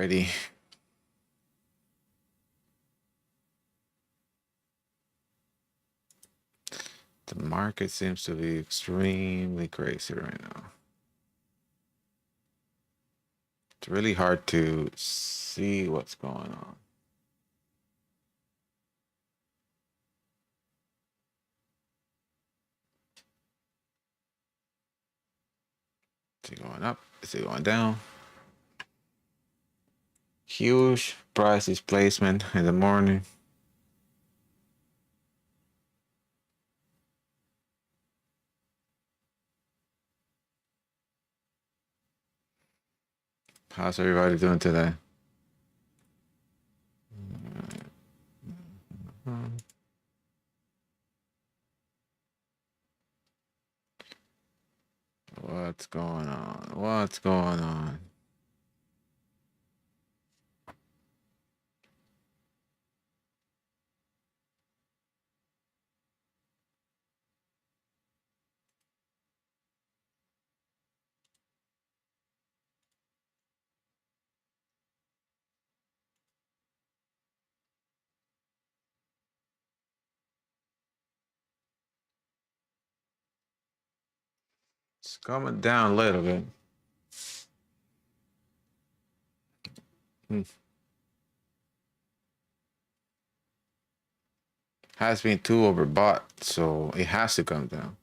Alrighty. The market seems to be extremely crazy right now. It's really hard to see what's going on. Is it going up? Is it going down? Huge price displacement in the morning. How's everybody doing today? What's going on? What's going on? It's coming down a little bit. Has been too overbought, so it has to come down.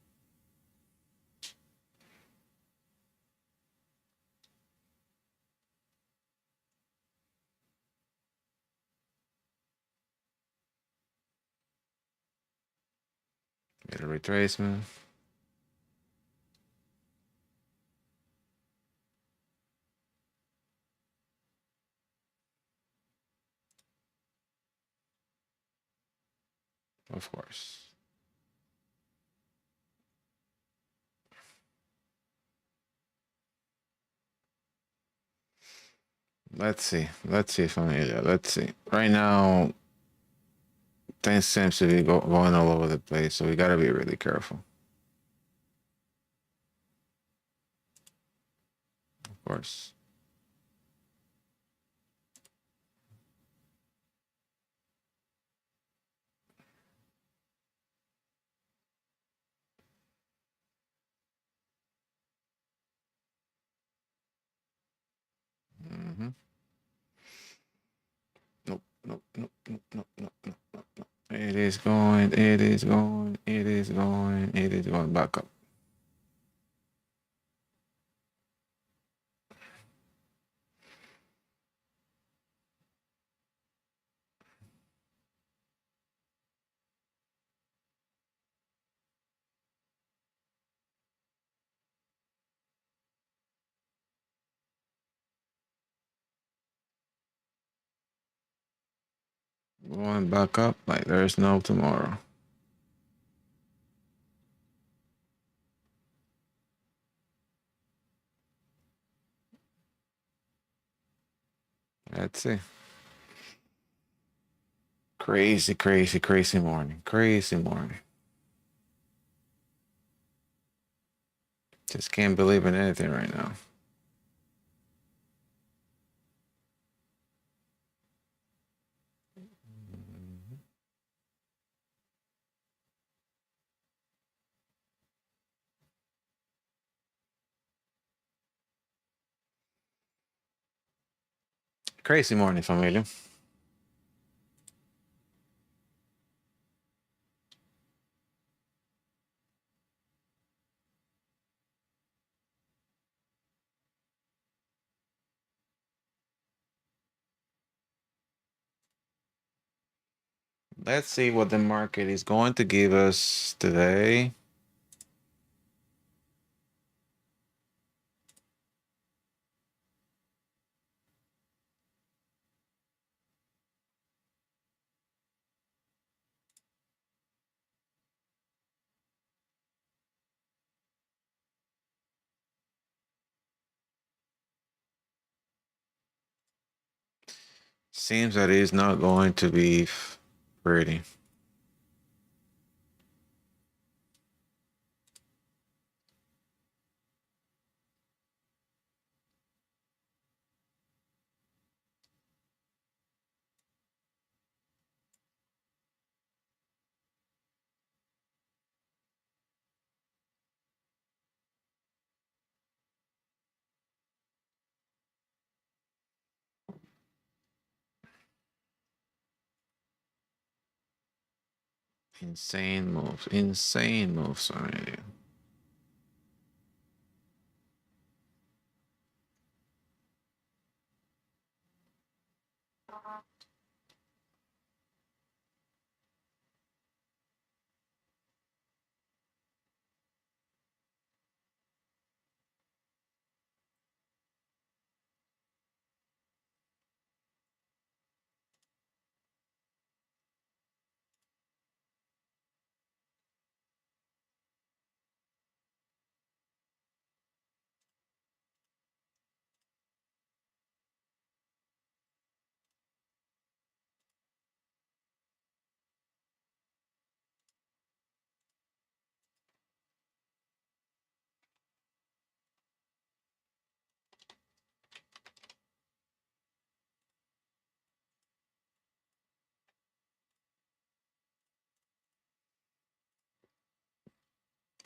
Get a retracement. Of course. Let's see. Let's see, familia. Let's see. Right now, things seems to be going all over the place, so we gotta be really careful. Of course. Mm-hmm. Nope, nope, nope, nope, nope, nope, nope, nope, nope. It is going, it is going, it is going, it is going back up. Going back up like there's no tomorrow. Let's see. Crazy, crazy, crazy morning. Crazy morning. Just can't believe in anything right now. Crazy morning, familia. Let's see what the market is going to give us today. Seems that it's not going to be pretty. Insane moves. Insane moves already.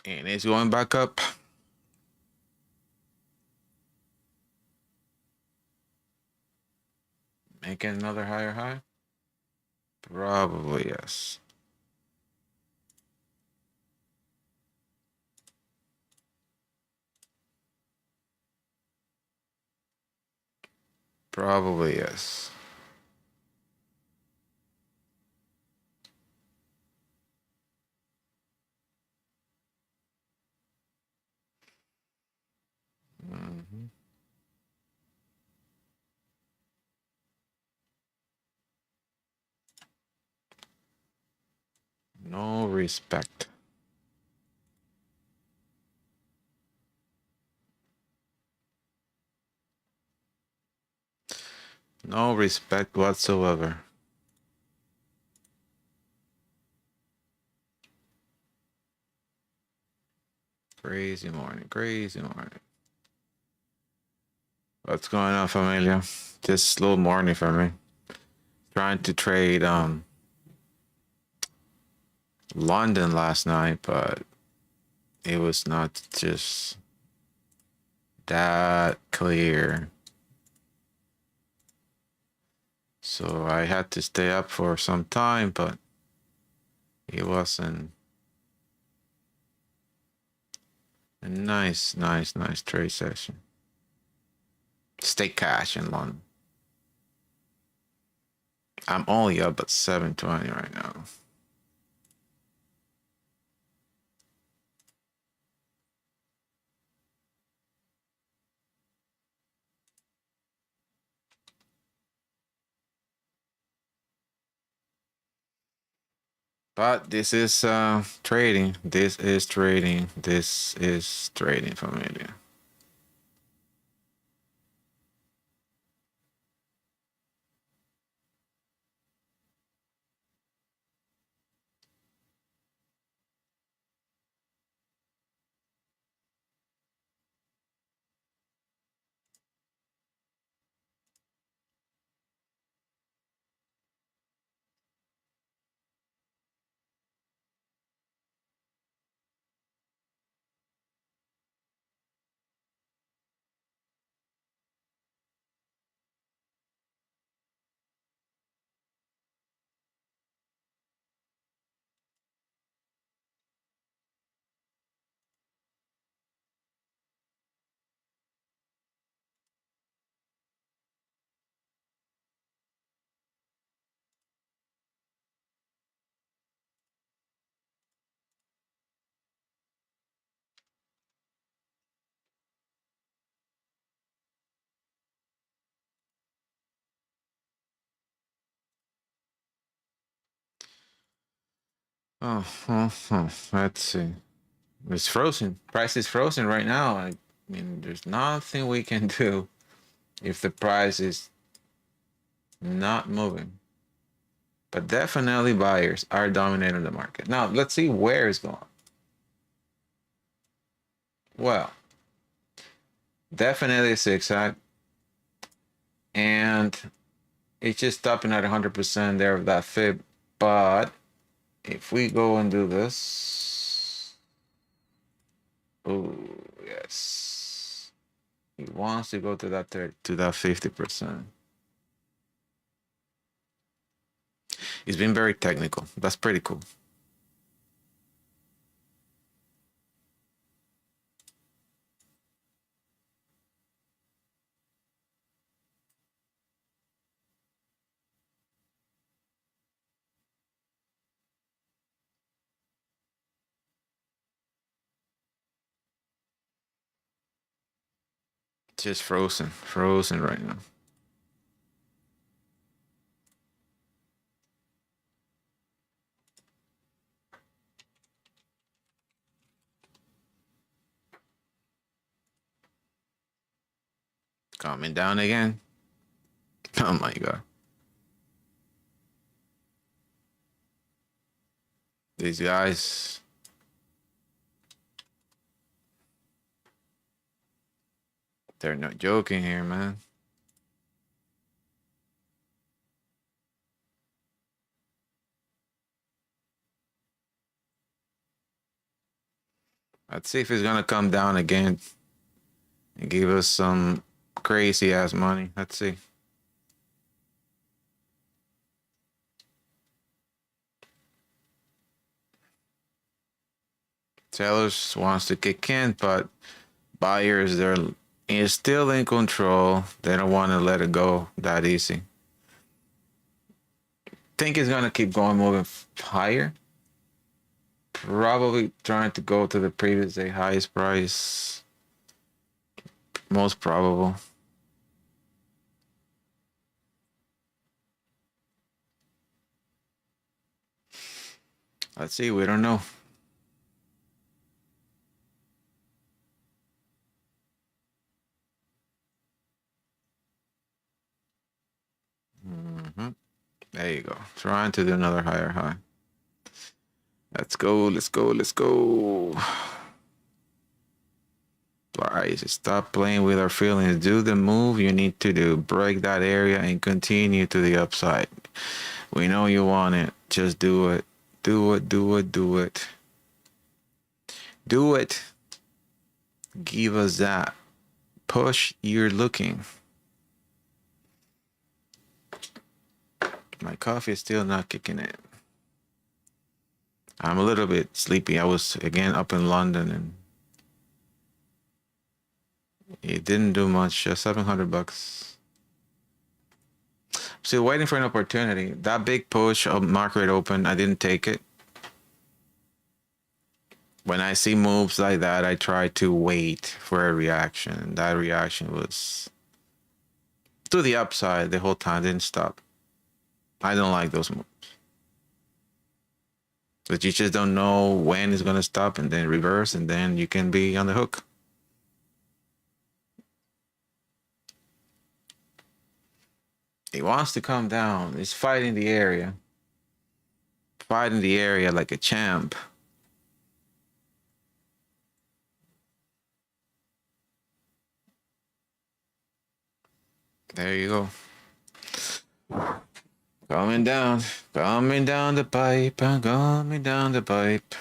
And it's going back up. Making another higher high? Probably yes. Probably yes. Mhm. No respect. No respect whatsoever. Crazy morning. Crazy morning. What's going on, familia? Just slow morning for me. Trying to trade London last night, but it was not just that clear. So I had to stay up for some time, but it wasn't a nice trade session. Stay cash in London. I'm only up at 720 right now. But this is trading. This is trading. This is trading, familia. Let's see. It's frozen. Price is frozen right now. I mean, there's nothing we can do if the price is not moving. But definitely buyers are dominating the market. Now, let's see where it's going. Well, definitely a zigzag. And it's just stopping at 100% there of that fib. But if we go and do this, oh, yes. He wants to go to that 50%. It's been very technical. That's pretty cool. Just frozen right now. Coming down again. Oh my God. These guys. They're not joking here, man. Let's see if it's gonna come down again and give us some crazy ass money. Let's see. Sellers wants to kick in, but buyers, they're still in control. They don't want to let it go that easy. Think it's gonna keep going, moving higher. Probably trying to go to the previous day highest price. Most probable. Let's see. We don't know. There you go. Trying to do another higher high. Let's go. Let's go. Let's go. Guys, stop playing with our feelings. Do the move you need to do. Break that area and continue to the upside. We know you want it. Just do it. Do it. Do it. Do it. Do it. Give us that push you're looking. My coffee is still not kicking in. I'm a little bit sleepy. I was again up in London and it didn't do much. Just $700. Still waiting for an opportunity. That big push of market open, I didn't take it. When I see moves like that, I try to wait for a reaction. That reaction was to the upside the whole time. Didn't stop. I don't like those moves. But you just don't know when it's going to stop and then reverse, and then you can be on the hook. He wants to come down. He's fighting the area. Fighting the area like a champ. There you go. Coming down the pipe, coming down the pipe.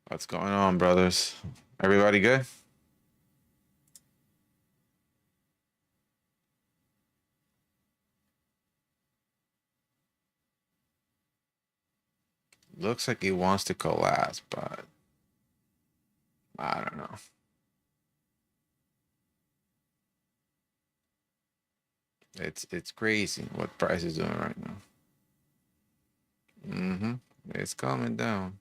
What's going on, brothers? Everybody good? Looks like he wants to collapse, but I don't know. It's crazy what price is doing right now. It's coming down.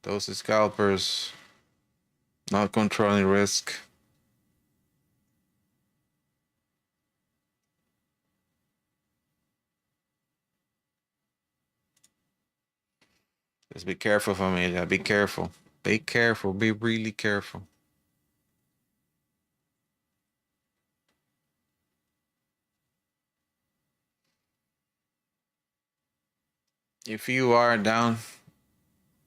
Those scalpers not controlling risk. Just be careful, familia. Be careful. Be careful. Be really careful. If you are down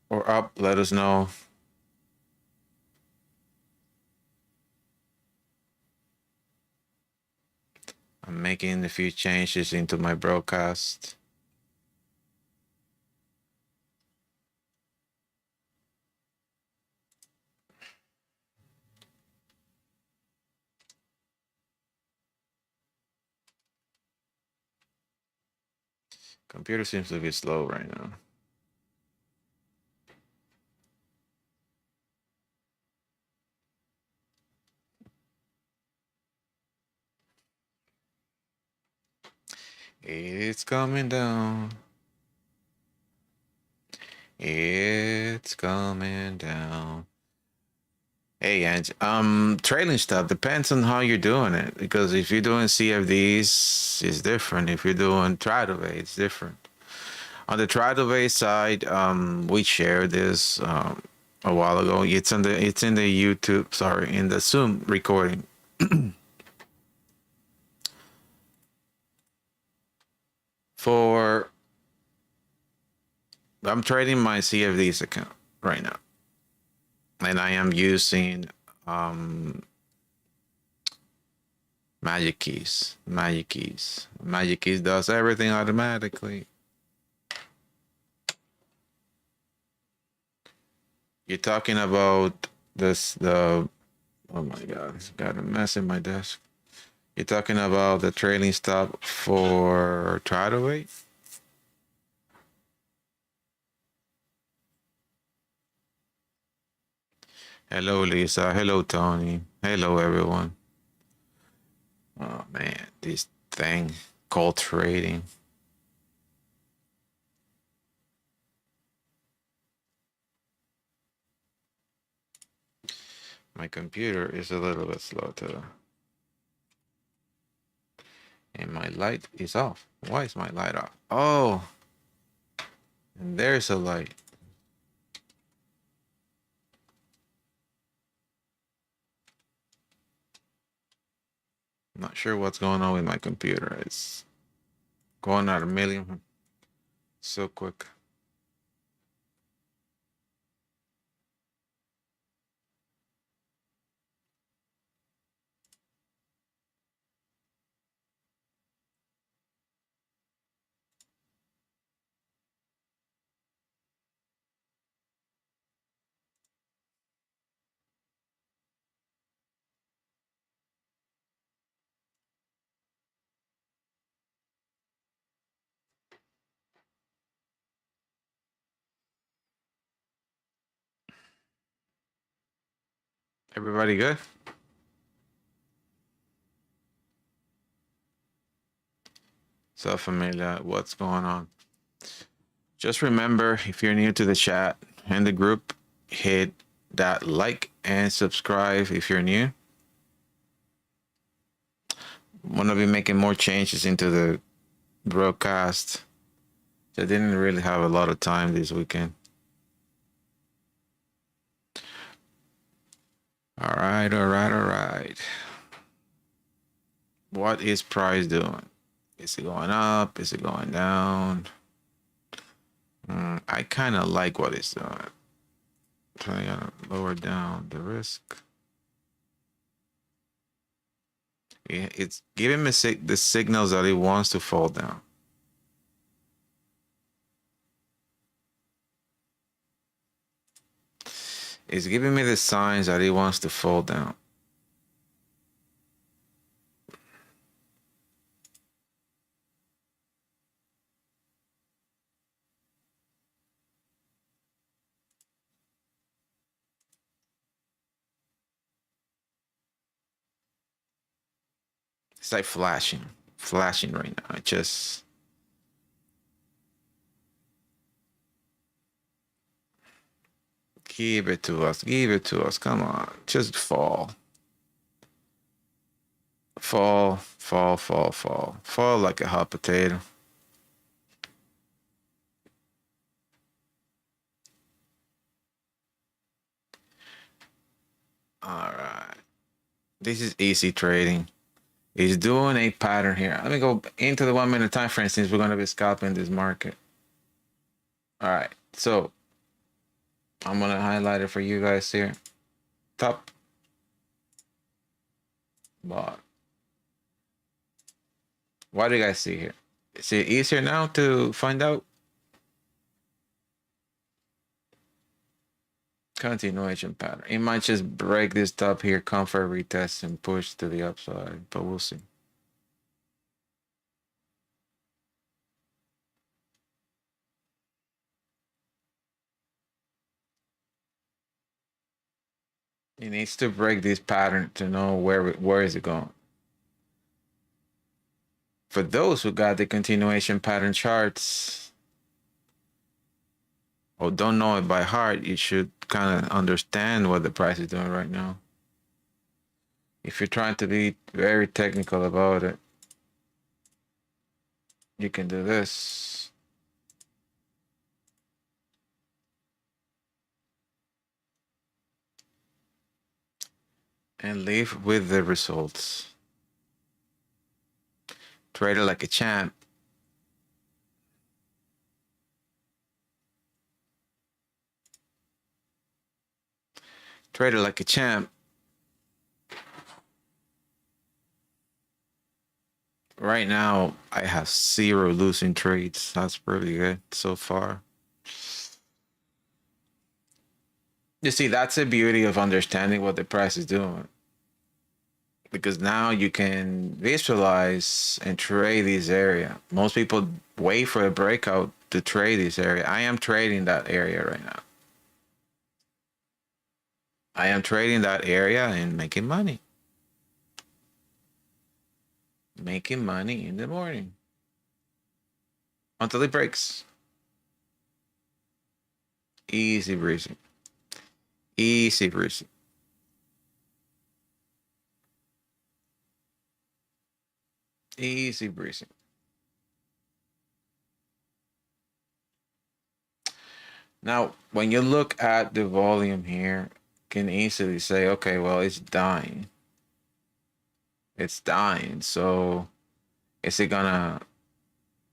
or up, let us know. I'm making a few changes into my broadcast. Computer seems to be slow right now. It's coming down. It's coming down. Hey, and trailing stuff depends on how you're doing it, because if you're doing CFDs, it's different. If you're doing try to pay, it's different. On the try to pay side, we shared this a while ago. It's in the YouTube, sorry, in the Zoom recording. For I'm trading my CFDs account right now, and I am using Magic Keys. Magic Keys. Magic Keys does everything automatically. You're talking about the oh my god, it's got a mess in my desk. You're talking about the trailing stop for try to wait? Hello, Lisa. Hello, Tony. Hello, everyone. Oh man, this thing called trading. My computer is a little bit slow today. And my light is off. Why is my light off? Oh, and there's a light. I'm not sure what's going on with my computer. It's going at a million so quick. Everybody good? So familiar, what's going on? Just remember, if you're new to the chat and the group, hit that like and subscribe if you're new. I'm gonna be making more changes into the broadcast. I didn't really have a lot of time this weekend. All right, all right, all right. What is price doing? Is it going up? Is it going down? I kind of like what it's doing. Trying to lower down the risk. It's giving me the signals that it wants to fall down. It's giving me the signs that it wants to fall down. It's like flashing right now. It just give it to us. Give it to us. Come on, just fall. Fall, fall, fall, fall. Fall like a hot potato. All right. This is easy trading. It's doing a pattern here. Let me go into the 1 minute time frame since we're going to be scalping this market. All right. So I'm going to highlight it for you guys here. Top, bottom. What do you guys see here? Is it easier now to find out? Continuation pattern. It might just break this top here, comfort retest, and push to the upside, but we'll see. It needs to break this pattern to know where is it going. For those who got the continuation pattern charts or don't know it by heart, you should kind of understand what the price is doing right now. If you're trying to be very technical about it, you can do this. And live with the results. Trade it like a champ. Trade it like a champ. Right now, I have 0 losing trades. That's pretty good so far. You see, that's the beauty of understanding what the price is doing. Because now you can visualize and trade this area. Most people wait for a breakout to trade this area. I am trading that area right now. I am trading that area and making money. Making money in the morning. Until it breaks. Easy breezy. Easy breezy. Easy breezy. Now, when you look at the volume here, you can easily say, okay, well, it's dying. It's dying. So is it gonna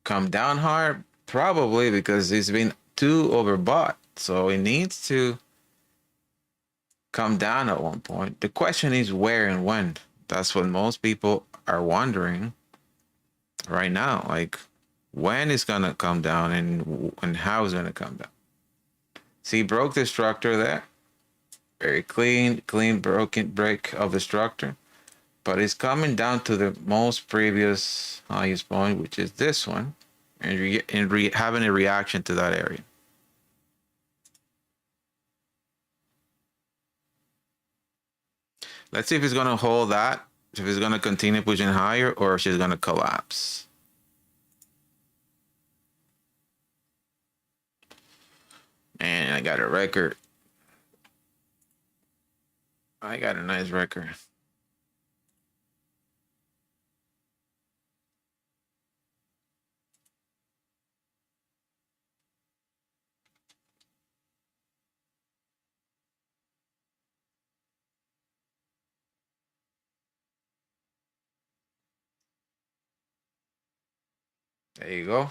come down hard? Probably, because it's been too overbought. So it needs to come down at one point. The question is where and when. That's what most people are wondering right now. Like, when it's gonna come down and how it's gonna come down. See, broke the structure there. Very clean broken break of the structure. But it's coming down to the most previous highest point, which is this one, and having a reaction to that area. Let's see if it's going to hold that, if it's going to continue pushing higher, or if it's going to collapse. And I got a record. I got a nice record. There you go.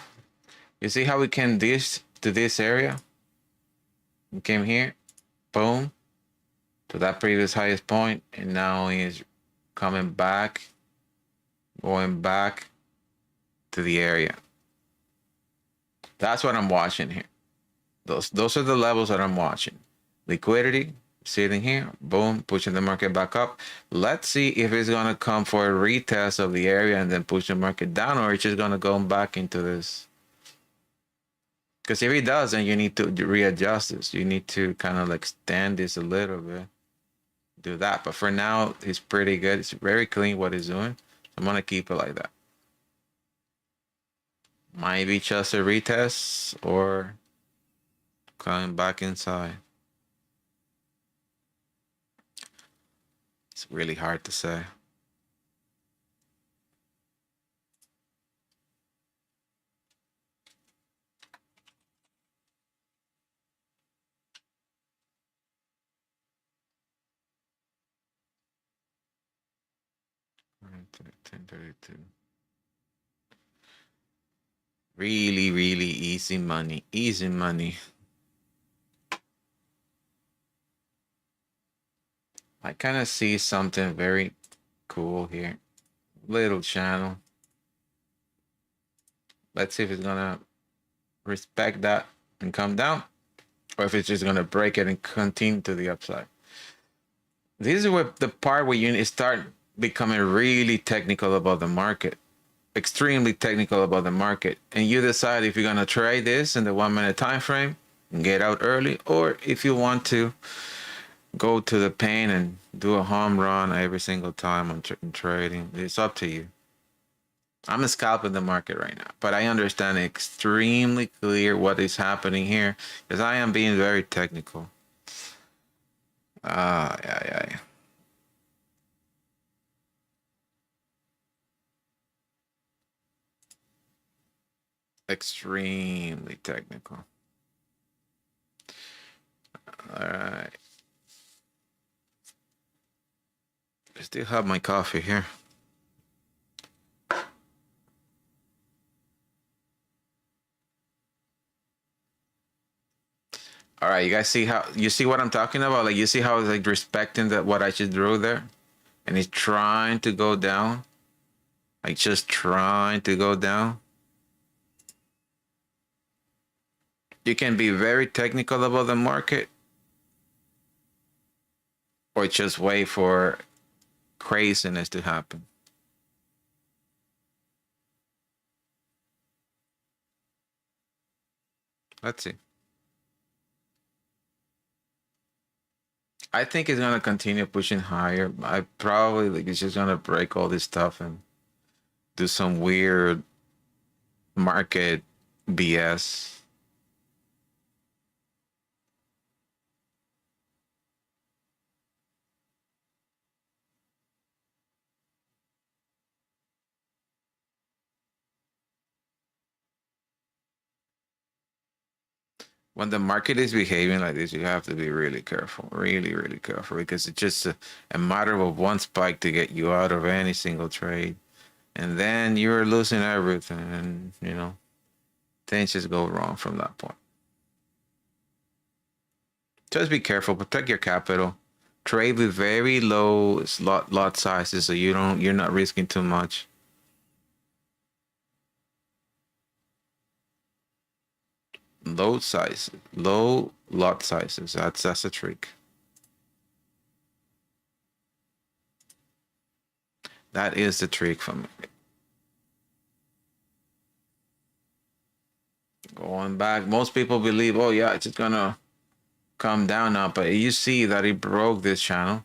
You see how we came to this area? We came here, boom, to that previous highest point, and now he's coming back, going back to the area. That's what I'm watching here. Those are the levels that I'm watching. Liquidity, sitting here, boom, pushing the market back up. Let's see if it's going to come for a retest of the area and then push the market down, or it's just going to go back into this. Because if it does, then you need to readjust this. You need to kind of like extend this a little bit. Do that. But for now, it's pretty good. It's very clean what it's doing. I'm going to keep it like that. Might be just a retest or coming back inside. It's really hard to say. $10.32. Really, really easy money. Easy money. I kind of see something very cool here. Little channel. Let's see if it's gonna respect that and come down, or if it's just gonna break it and continue to the upside. This is where the part where you start becoming really technical about the market, extremely technical about the market, and you decide if you're gonna trade this in the 1 minute time frame and get out early, or if you want to go to the pain and do a home run every single time on trading. It's up to you. I'm scalping the market right now, but I understand extremely clear what is happening here because I am being very technical. Yeah. Extremely technical. All right. I still have my coffee here. All right, you guys see how you see what I'm talking about? Like you see how it's like respecting that what I just drew there, and it's trying to go down, like just trying to go down. You can be very technical about the market, or just wait for craziness to happen. Let's see. I think it's gonna continue pushing higher. I probably like it's just gonna break all this stuff and do some weird market BS. When the market is behaving like this, you have to be really careful, really, really careful, because it's just a matter of one spike to get you out of any single trade, and then you're losing everything, and things just go wrong from that point. Just be careful, protect your capital, trade with very low lot sizes, so you're not risking too much. Low lot sizes. That's a trick. That is the trick for me. Going back, most people believe, oh yeah, it's just gonna come down now, but you see that it broke this channel,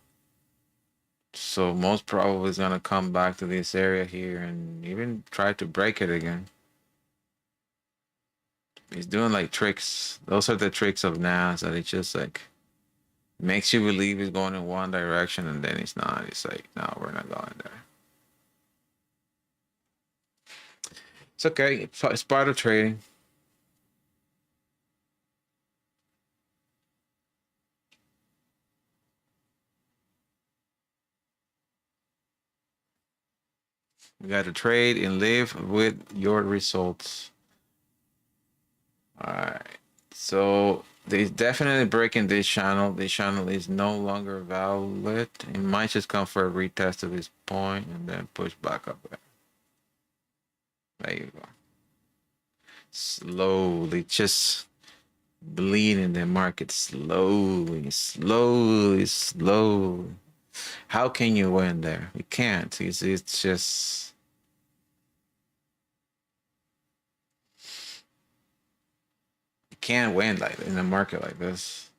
so most probably is gonna come back to this area here and even try to break it again. He's doing like tricks. Those are the tricks of NAS that it's just like makes you believe he's going in one direction and then it's not. It's like, no, we're not going there. It's okay. It's part of trading. You got to trade and live with your results. All right. So they're definitely breaking this channel. This channel is no longer valid. It might just come for a retest of this point and then push back up there. There you go. Slowly, just bleeding the market slowly, slowly, slowly. How can you win there? You can't. It's just you can't win like in a market like this.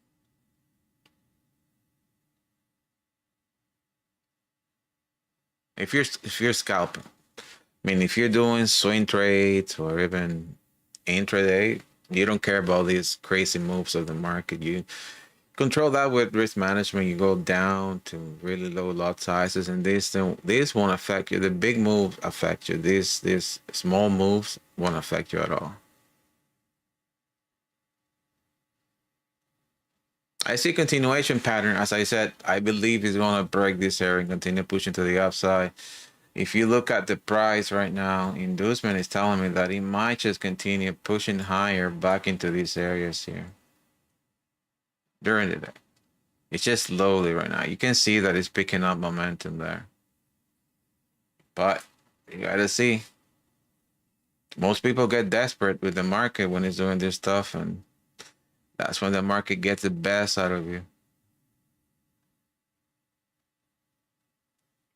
If you're scalping, I mean, if you're doing swing trades or even intraday, you don't care about these crazy moves of the market. You control that with risk management. You go down to really low lot sizes, and this won't affect you. The big moves affect you. These small moves won't affect you at all. I see continuation pattern. As I said, I believe it's going to break this area and continue pushing to the upside. If you look at the price right now, inducement is telling me that it might just continue pushing higher back into these areas here during the day. It's just slowly right now. You can see that it's picking up momentum there. But you gotta see. Most people get desperate with the market when it's doing this stuff, and that's when the market gets the best out of you.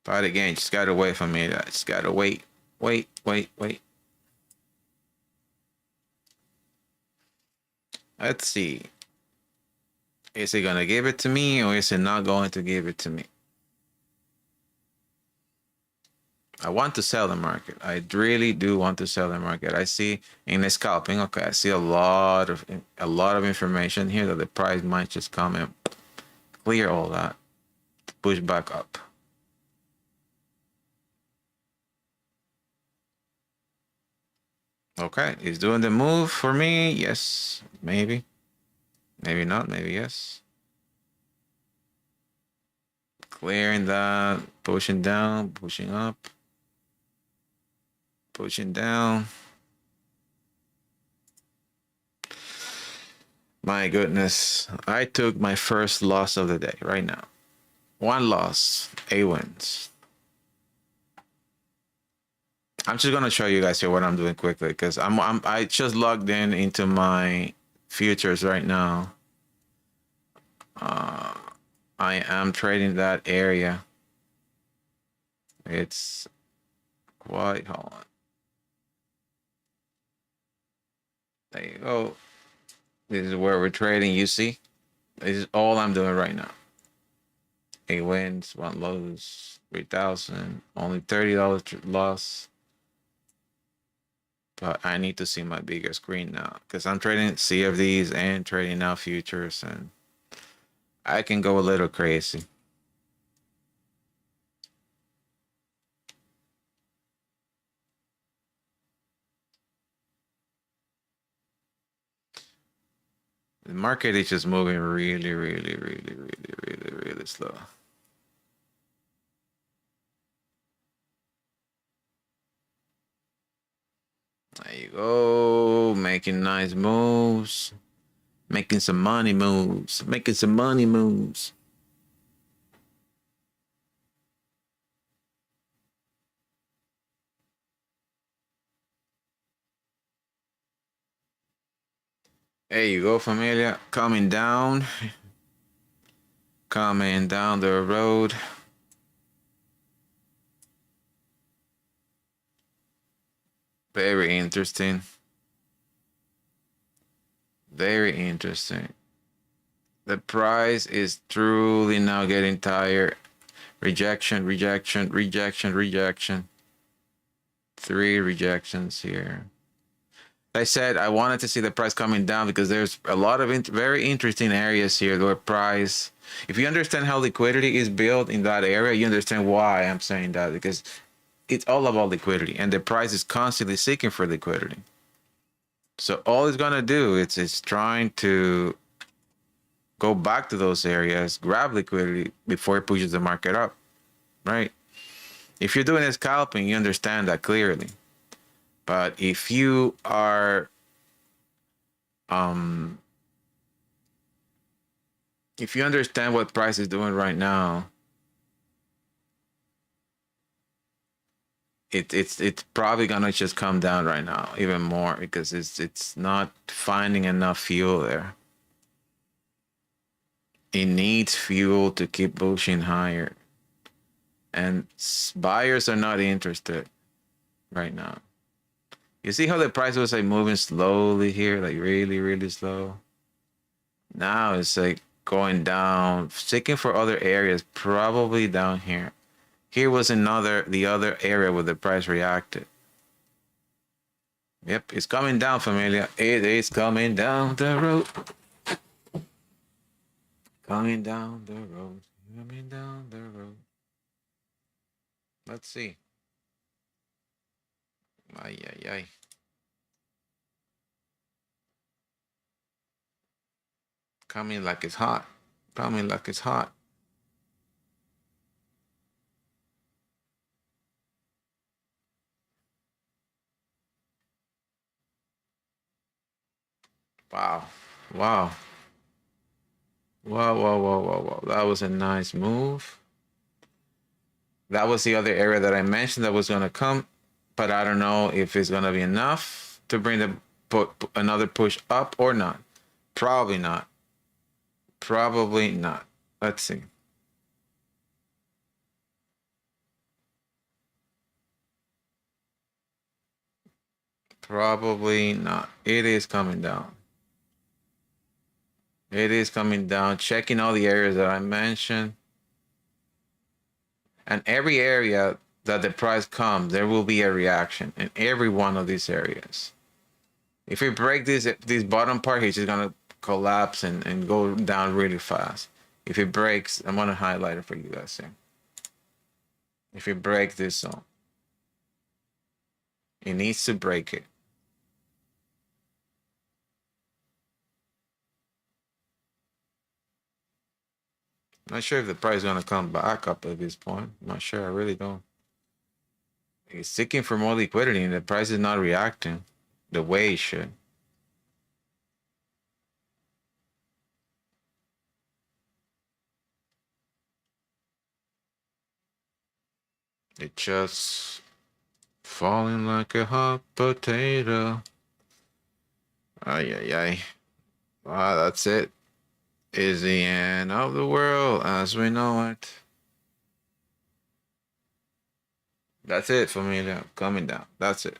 But again, you just gotta wait for me. I just gotta wait. Wait. Let's see. Is he gonna give it to me or is he not going to give it to me? I want to sell the market. I really do want to sell the market. I see in the scalping, okay, I see a lot of information here that the price might just come and clear all that, push back up. Okay, is doing the move for me? Yes, maybe. Maybe not, maybe yes. Clearing that, pushing down, pushing up, pushing down. My goodness, I took my first loss of the day right now. One loss, 8 wins. I'm just gonna show you guys here what I'm doing quickly because I just logged in into my futures right now. I am trading that area. It's quite, hold on. There you go. This is where we're trading. You see, this is all I'm doing right now. 8 wins, 1 lose, 3,000, only $30 loss. But I need to see my bigger screen now because I'm trading CFDs and trading now futures, and I can go a little crazy. The market is just moving really, really, really, really, really, really slow. There you go, making nice moves, making some money moves, making some money moves. There you go, familia, coming down the road. Very interesting. Very interesting. The price is truly now getting tired. Rejection, rejection, rejection, rejection. 3 rejections here. Like I said, I wanted to see the price coming down because there's a lot of very interesting areas here where price, if you understand how liquidity is built in that area, you understand why I'm saying that, because it's all about liquidity and the price is constantly seeking for liquidity. So all it's gonna do is trying to go back to those areas, grab liquidity before it pushes the market up, right? If you're doing a scalping, you understand that clearly. But if you are if you understand what price is doing right now, it's probably gonna just come down right now even more because it's not finding enough fuel there. It needs fuel to keep pushing higher, and buyers are not interested right now. You see how the price was like moving slowly here, like really, really slow. Now it's like going down, seeking for other areas, probably down here. Here was the other area where the price reacted. Yep, it's coming down, familia. It is coming down the road. Coming down the road. Coming down the road. Let's see. Ay, ay, ay. Coming like it's hot. Coming like it's hot. Wow. Wow. Wow, wow, wow, wow, wow. That was a nice move. That was the other area that I mentioned that was going to come, but I don't know if it's going to be enough to bring another push up or not. Probably not. Probably not. Let's see. Probably not. It is coming down. It is coming down. Checking all the areas that I mentioned. And every area that the price comes, there will be a reaction in every one of these areas. If we break this bottom part, he's just gonna collapse and go down really fast. If it breaks, I'm gonna highlight it for you guys here. If it breaks this zone, it needs to break it. Not sure if the price is gonna come back up at this point. I'm not sure. I really don't. It's seeking for more liquidity, and the price is not reacting the way it should. It just falling like a hot potato. Ay, ay, ay. Wow, that's it. Is the end of the world as we know it. That's it, familia. Coming down. That's it.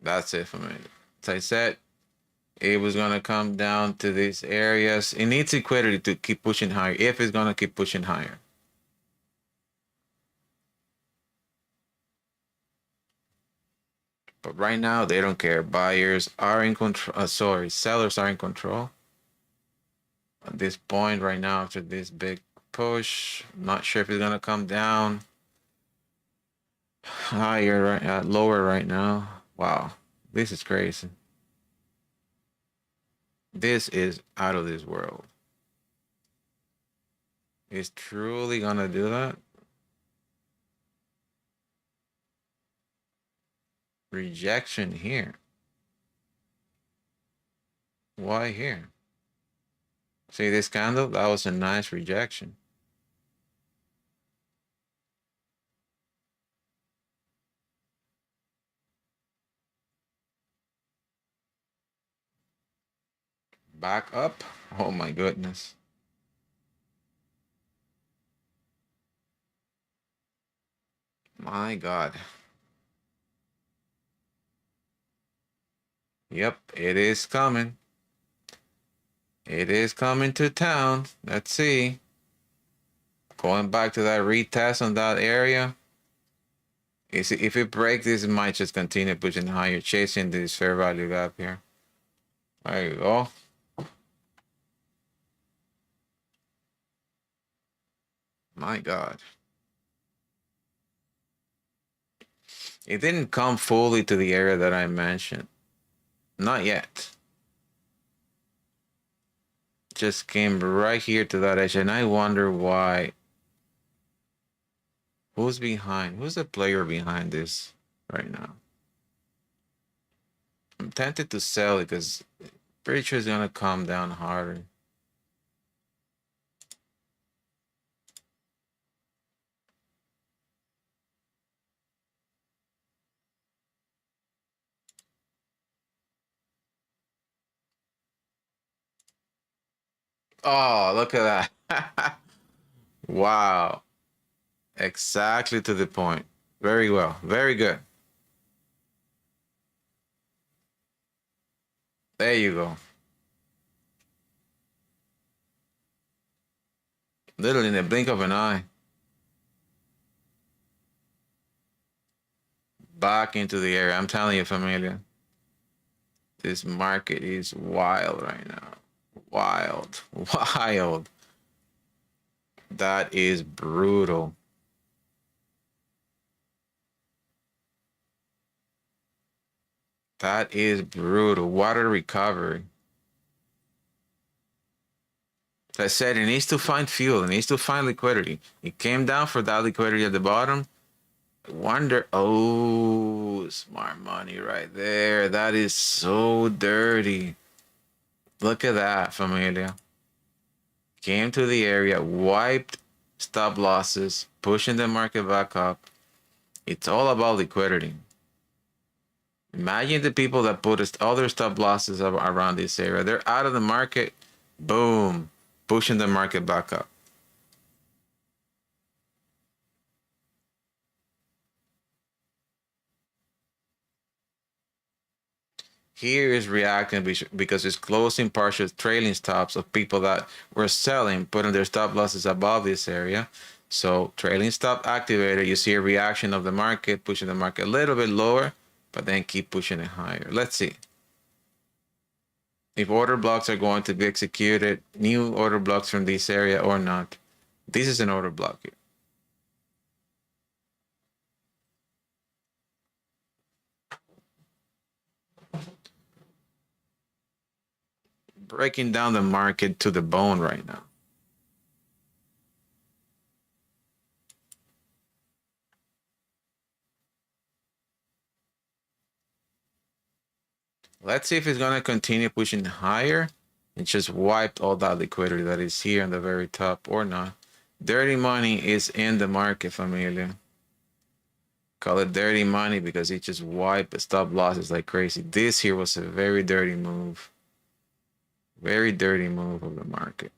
That's it, familia. As I said, it was going to come down to these areas. It needs liquidity to keep pushing higher, if it's going to keep pushing higher. But right now, they don't care. Buyers are in control. Sellers are in control. At this point right now, after this big push, I'm not sure if it's going to come down higher, right, lower right now. Wow, this is crazy. This is out of this world. Is truly going to do that? Rejection here. Why here? See this candle? That was a nice rejection. Back up. Oh my goodness. My God. Yep, it is coming. It is coming to town. Let's see. Going back to that retest on that area. If it breaks, this might just continue pushing higher, chasing this fair value gap here. There you go. My God. It didn't come fully to the area that I mentioned. Not yet. Just came right here to that edge, and I wonder why. Who's behind? Who's the player behind this right now? I'm tempted to sell it because pretty sure it's gonna come down harder. Oh, look at that. Wow. Exactly to the point. Very well. Very good. There you go. Literally in the blink of an eye. Back into the area. I'm telling you, familia. This market is wild right now. Wild. Wild. That is brutal. That is brutal. Water recovery. As I said, it needs to find fuel. It needs to find liquidity. It came down for that liquidity at the bottom. I wonder. Oh, smart money right there. That is so dirty. Look at that, familia. Came to the area, wiped stop losses, pushing the market back up. It's all about liquidity. Imagine the people that put all their stop losses around this area. They're out of the market. Boom. Pushing the market back up. Here is reacting because it's closing partial trailing stops of people that were selling, putting their stop losses above this area. So trailing stop activated, you see a reaction of the market, pushing the market a little bit lower, but then keep pushing it higher. Let's see if order blocks are going to be executed, new order blocks from this area or not. This is an order block here. Breaking down the market to the bone right now. Let's see if it's going to continue pushing higher and just wiped all that liquidity that is here on the very top or not. Dirty money is in the market, familia. Call it dirty money because it just wiped the stop losses like crazy. This here was a very dirty move. Very dirty move of the market.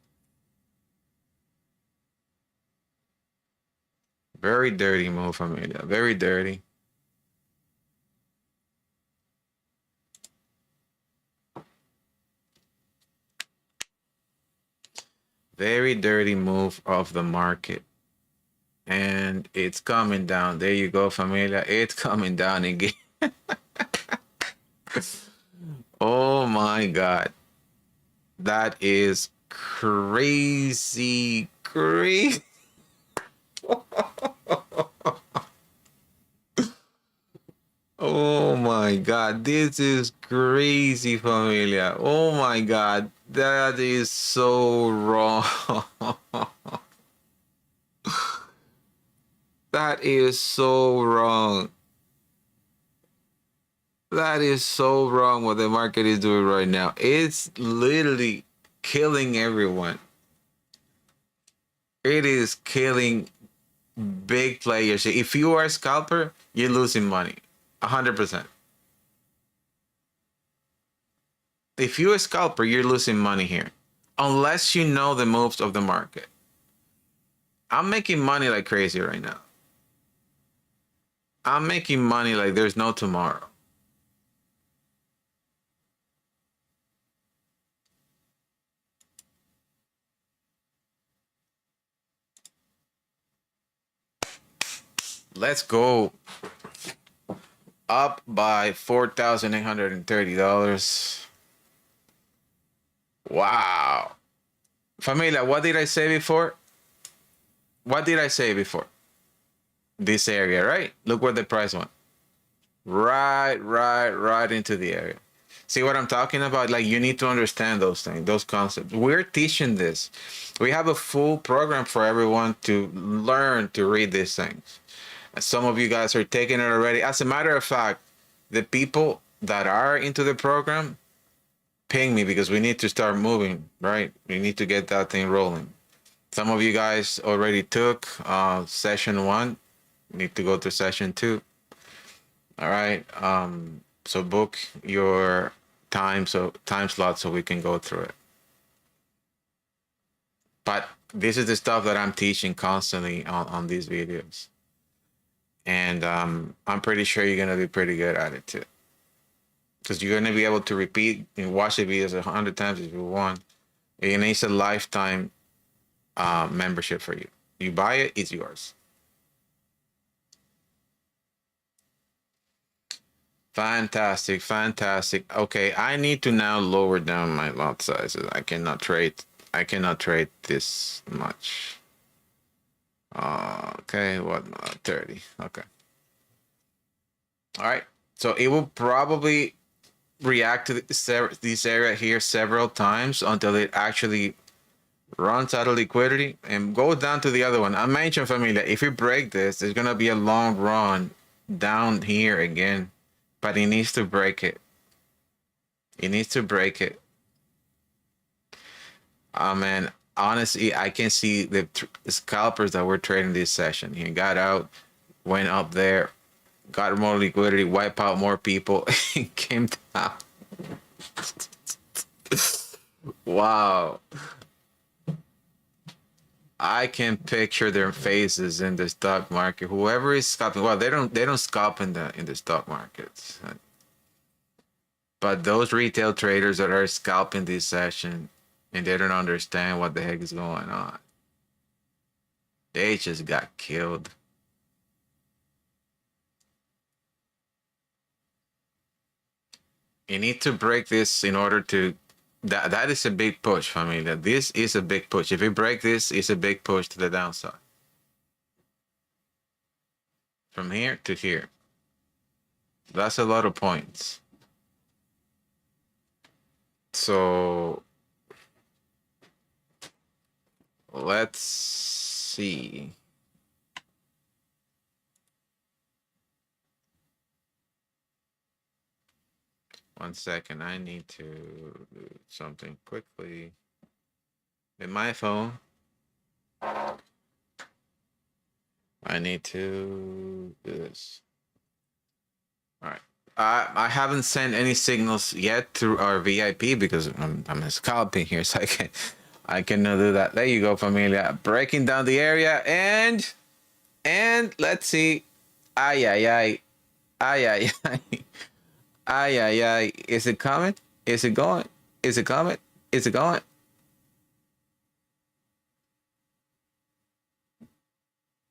Very dirty move, familia. Very dirty. Very dirty move of the market. And it's coming down. There you go, familia. It's coming down again. Oh my God. That is crazy, crazy. Oh my God, this is crazy, familia. Oh my God, that is so wrong. That is so wrong. That is so wrong what the market is doing right now. It's literally killing everyone. It is killing big players. If you are a scalper, you're losing money. 100%. If you're a scalper, you're losing money here. Unless you know the moves of the market. I'm making money like crazy right now. I'm making money like there's no tomorrow. Let's go. Up by $4,830. Wow. Familia, what did I say before? What did I say before? This area, right? Look where the price went. Right into the area. See what I'm talking about? Like, you need to understand those things, those concepts. We're teaching this. We have a full program for everyone to learn to read these things. Some of you guys are taking it already. As a matter of fact, the people that are into the program, ping me because we need to start moving, right? We need to get that thing rolling. Some of you guys already took session 1. Need to go to session 2. All right. So book your time slot so we can go through it. But this is the stuff that I'm teaching constantly on these videos. And I'm pretty sure you're going to be pretty good at it too. Because you're going to be able to repeat and watch the videos 100 times if you want. And it's a lifetime membership for you. You buy it, it's yours. Fantastic, fantastic. Okay, I need to now lower down my lot sizes. I cannot trade this much. Okay, what 30. Okay. All right. So it will probably react to this area here several times until it actually runs out of liquidity and goes down to the other one. I mentioned, familia, if you break this, there's gonna be a long run down here again, but it needs to break it. It needs to break it. Man, honestly, I can see the scalpers that were trading this session. He got out, went up there, got more liquidity, wipe out more people, and came down. Wow. I can picture their faces in the stock market. Whoever is scalping, well, they don't scalp in the stock markets. But those retail traders that are scalping this session and they don't understand what the heck is going on, they just got killed. You need to break this in order to, that is a big push, familia. This is a big push. If you break this, it's a big push to the downside. From here to here. That's a lot of points. So let's see. One second, I need to do something quickly with my phone. I need to do this. All right. I haven't sent any signals yet to our VIP because I'm scalping here, so I cannot do that. There you go, familia. Breaking down the area and let's see. Ay ay ay, ay ay ay, ay ay ay. Is it coming? Is it going? Is it coming? Is it going?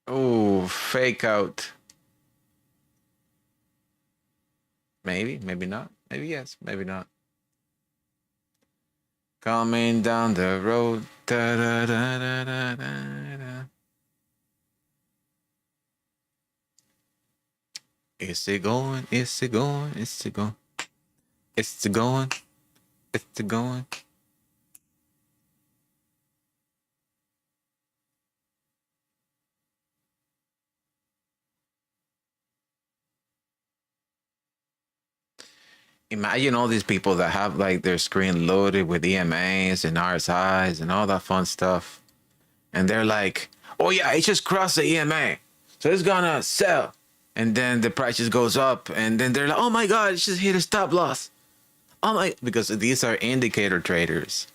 Oh, fake out. Maybe, maybe not. Maybe yes, maybe not. Coming down the road. Da, da, da, da, da, da, da. Is it going? Is it going? Is it going? Is it going? Is it going? Imagine all these people that have like their screen loaded with EMAs and RSIs and all that fun stuff. And they're like, oh yeah, it just crossed the EMA. So it's gonna sell. And then the price just goes up. And then they're like, oh my God, it just hit a stop loss. Oh my, because these are indicator traders.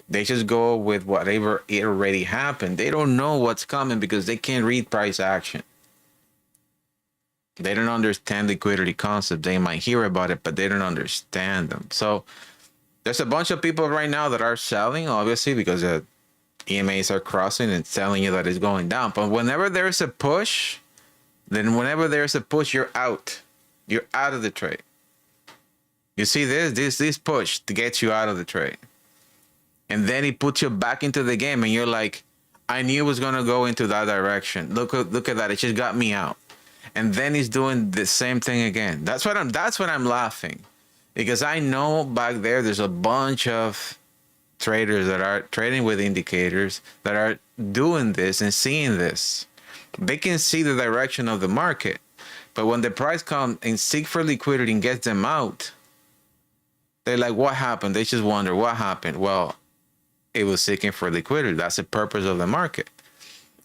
They just go with whatever it already happened. They don't know what's coming because they can't read price action. They don't understand liquidity concept. They might hear about it, but they don't understand them. So there's a bunch of people right now that are selling, obviously, because the EMAs are crossing and telling you that it's going down. But whenever there's a push, then whenever there's a push, you're out. You're out of the trade. You see this push to get you out of the trade. And then he puts you back into the game and you're like, I knew it was going to go into that direction. Look at that. It just got me out. And then he's doing the same thing again. That's when I'm laughing, because I know back there's a bunch of traders that are trading with indicators that are doing this and seeing this. They can see the direction of the market, but when the price comes and seek for liquidity and gets them out, they're like, what happened? They just wonder what happened. Well, it was seeking for liquidity. That's the purpose of the market.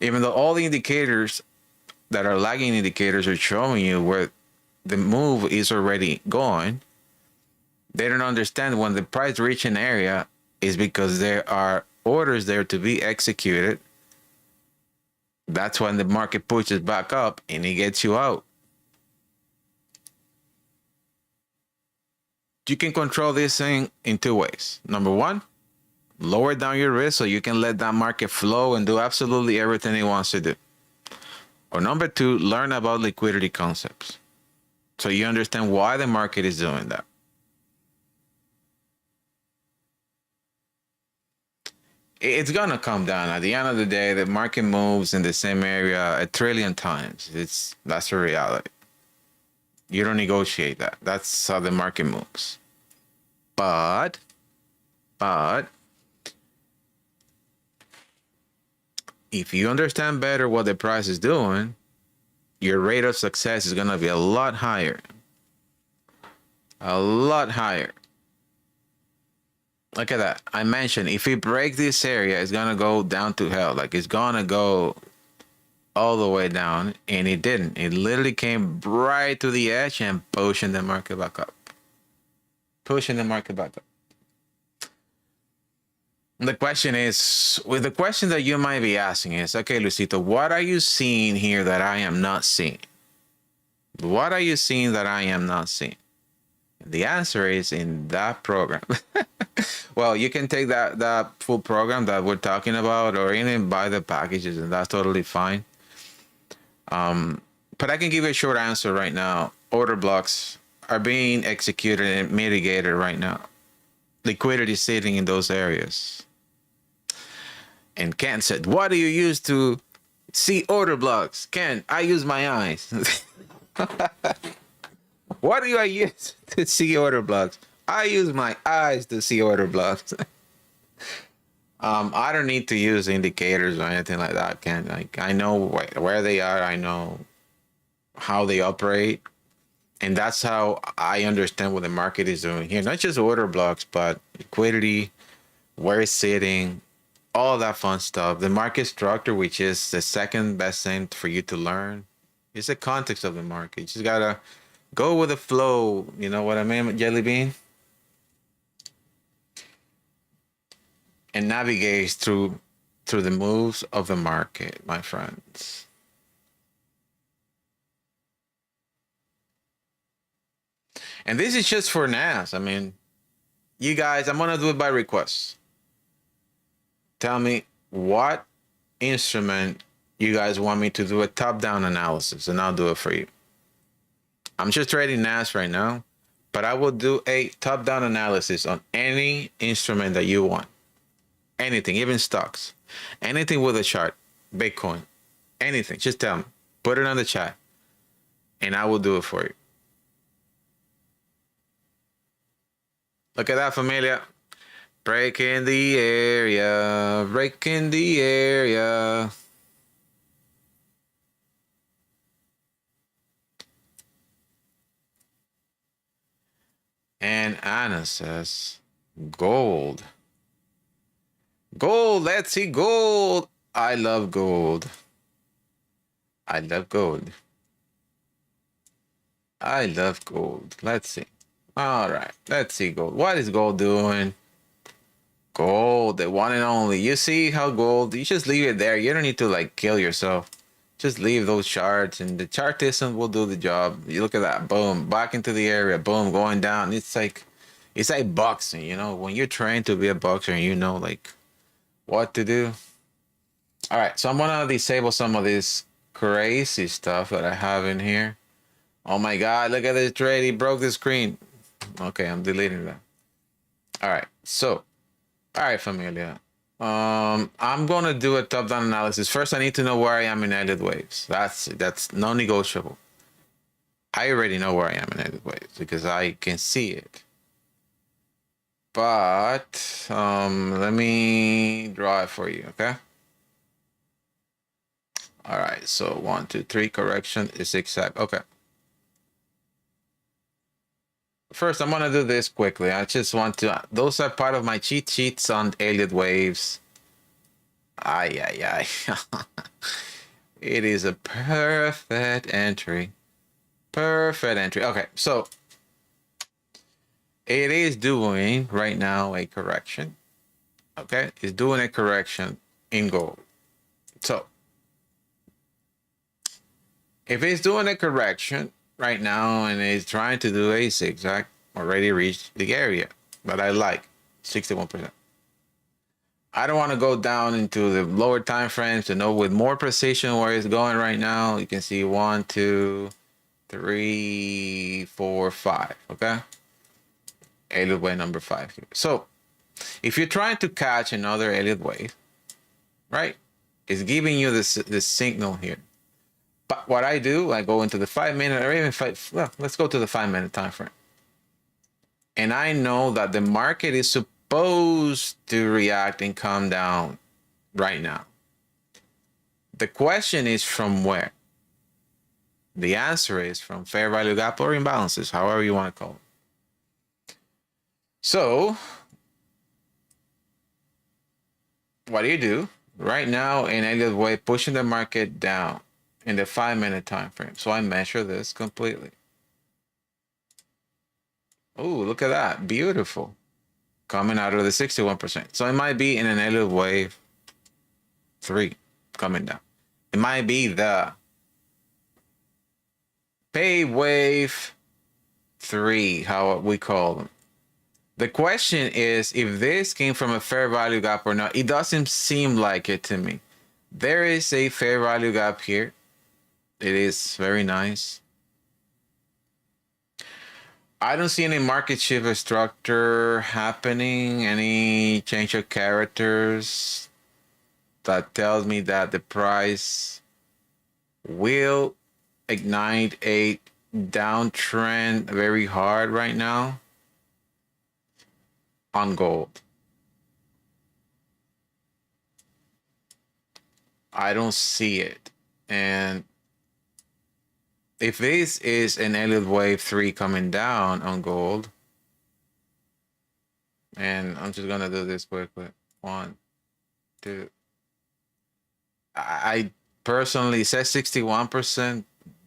Even though all the indicators that are lagging indicators are showing you where the move is already going, they don't understand when the price reach an area is because there are orders there to be executed. That's when the market pushes back up and it gets you out. You can control this thing in two ways. Number one, lower down your risk so you can let that market flow and do absolutely everything it wants to do. Or number two, learn about liquidity concepts so you understand why the market is doing that. It's gonna come down. At the end of the day, the market moves in the same area 1 trillion times. That's a reality. You don't negotiate that. That's how the market moves. But if you understand better what the price is doing, your rate of success is going to be a lot higher. A lot higher. Look at that. I mentioned if we break this area, it's going to go down to hell. Like it's going to go all the way down, and it didn't. It literally came right to the edge and pushing the market back up. Pushing the market back up. The question is, the question that you might be asking is, okay, Luisito, what are you seeing here that I am not seeing? What are you seeing that I am not seeing? The answer is in that program. Well, you can take that full program that we're talking about, or even buy the packages, and that's totally fine. But I can give you a short answer right now. Order blocks are being executed and mitigated right now. Liquidity sitting in those areas. And Ken said, "What do you use to see order blocks?" Ken, I use my eyes. What do I use to see order blocks? I use my eyes to see order blocks. I don't need to use indicators or anything like that, Ken. Like, I know where they are. I know how they operate. And that's how I understand what the market is doing here. Not just order blocks, but liquidity, where it's sitting, all that fun stuff. The market structure, which is the second best thing for you to learn, is the context of the market. You just gotta go with the flow. You know what I mean, Jelly Bean? And navigate through the moves of the market, my friends. And this is just for NAS. I mean, you guys, I'm gonna do it by request. Tell me what instrument you guys want me to do a top-down analysis, and I'll do it for you. I'm just trading NAS right now, but I will do a top-down analysis on any instrument that you want. Anything, even stocks, anything with a chart, Bitcoin, anything. Just tell me, put it on the chat, and I will do it for you. Look at that, familia. Breaking the area, breaking the area. And Anna says, gold. Gold, let's see gold. I love gold. I love gold. I love gold. Let's see. All right, let's see gold. What is gold doing? Gold, the one and only. You see how gold, you just leave it there. You don't need to like kill yourself. Just leave those charts, and the chartism will do the job. You look at that, boom, back into the area, boom, going down. It's like boxing, you know, when you're trained to be a boxer and you know like what to do. All right, so I'm gonna disable some of this crazy stuff that I have in here. Oh my God, look at this trade. He broke the screen. Okay, I'm deleting that. All right, so, all right, familia. I'm gonna do a top-down analysis. First, I need to know where I am in Elliott waves. That's non-negotiable. I already know where I am in Elliott waves because I can see it. But let me draw it for you, okay? All right, so 1, 2, 3, correction is exact. Okay. First, I'm gonna do this quickly. I just want to, those are part of my cheat sheets on Elliott waves. Ay. It is a perfect entry. Perfect entry. Okay, so it is doing right now a correction. Okay, it's doing a correction in gold. So if it's doing a correction right now and it's trying to do a zigzag, already reached the area that I like, 61%. I don't want to go down into the lower time frames to know with more precision where it's going right now. You can see 1, 2, 3, 4, 5. Okay, Elliott wave number 5 here. So if you're trying to catch another Elliott wave, right, it's giving you this signal here. But what I do, I go into the 5-minute or even well, let's go to the 5-minute time frame. And I know that the market is supposed to react and come down right now. The question is from where? The answer is from fair value gap or imbalances, however you want to call it. So what do you do right now in Elliott wave, pushing the market down in the 5-minute time frame? So I measure this completely. Oh, look at that. Beautiful. Coming out of the 61%. So it might be in an Elliott wave 3 coming down. It might be the pay wave 3, how we call them. The question is if this came from a fair value gap or not. It doesn't seem like it to me. There is a fair value gap here. It is very nice. I don't see any market shift or structure happening, any change of characters that tells me that the price will ignite a downtrend very hard right now on gold. I don't see it. And if this is an Elliott wave 3 coming down on gold, and I'm just gonna do this quickly. 1, 2. I personally said 61%.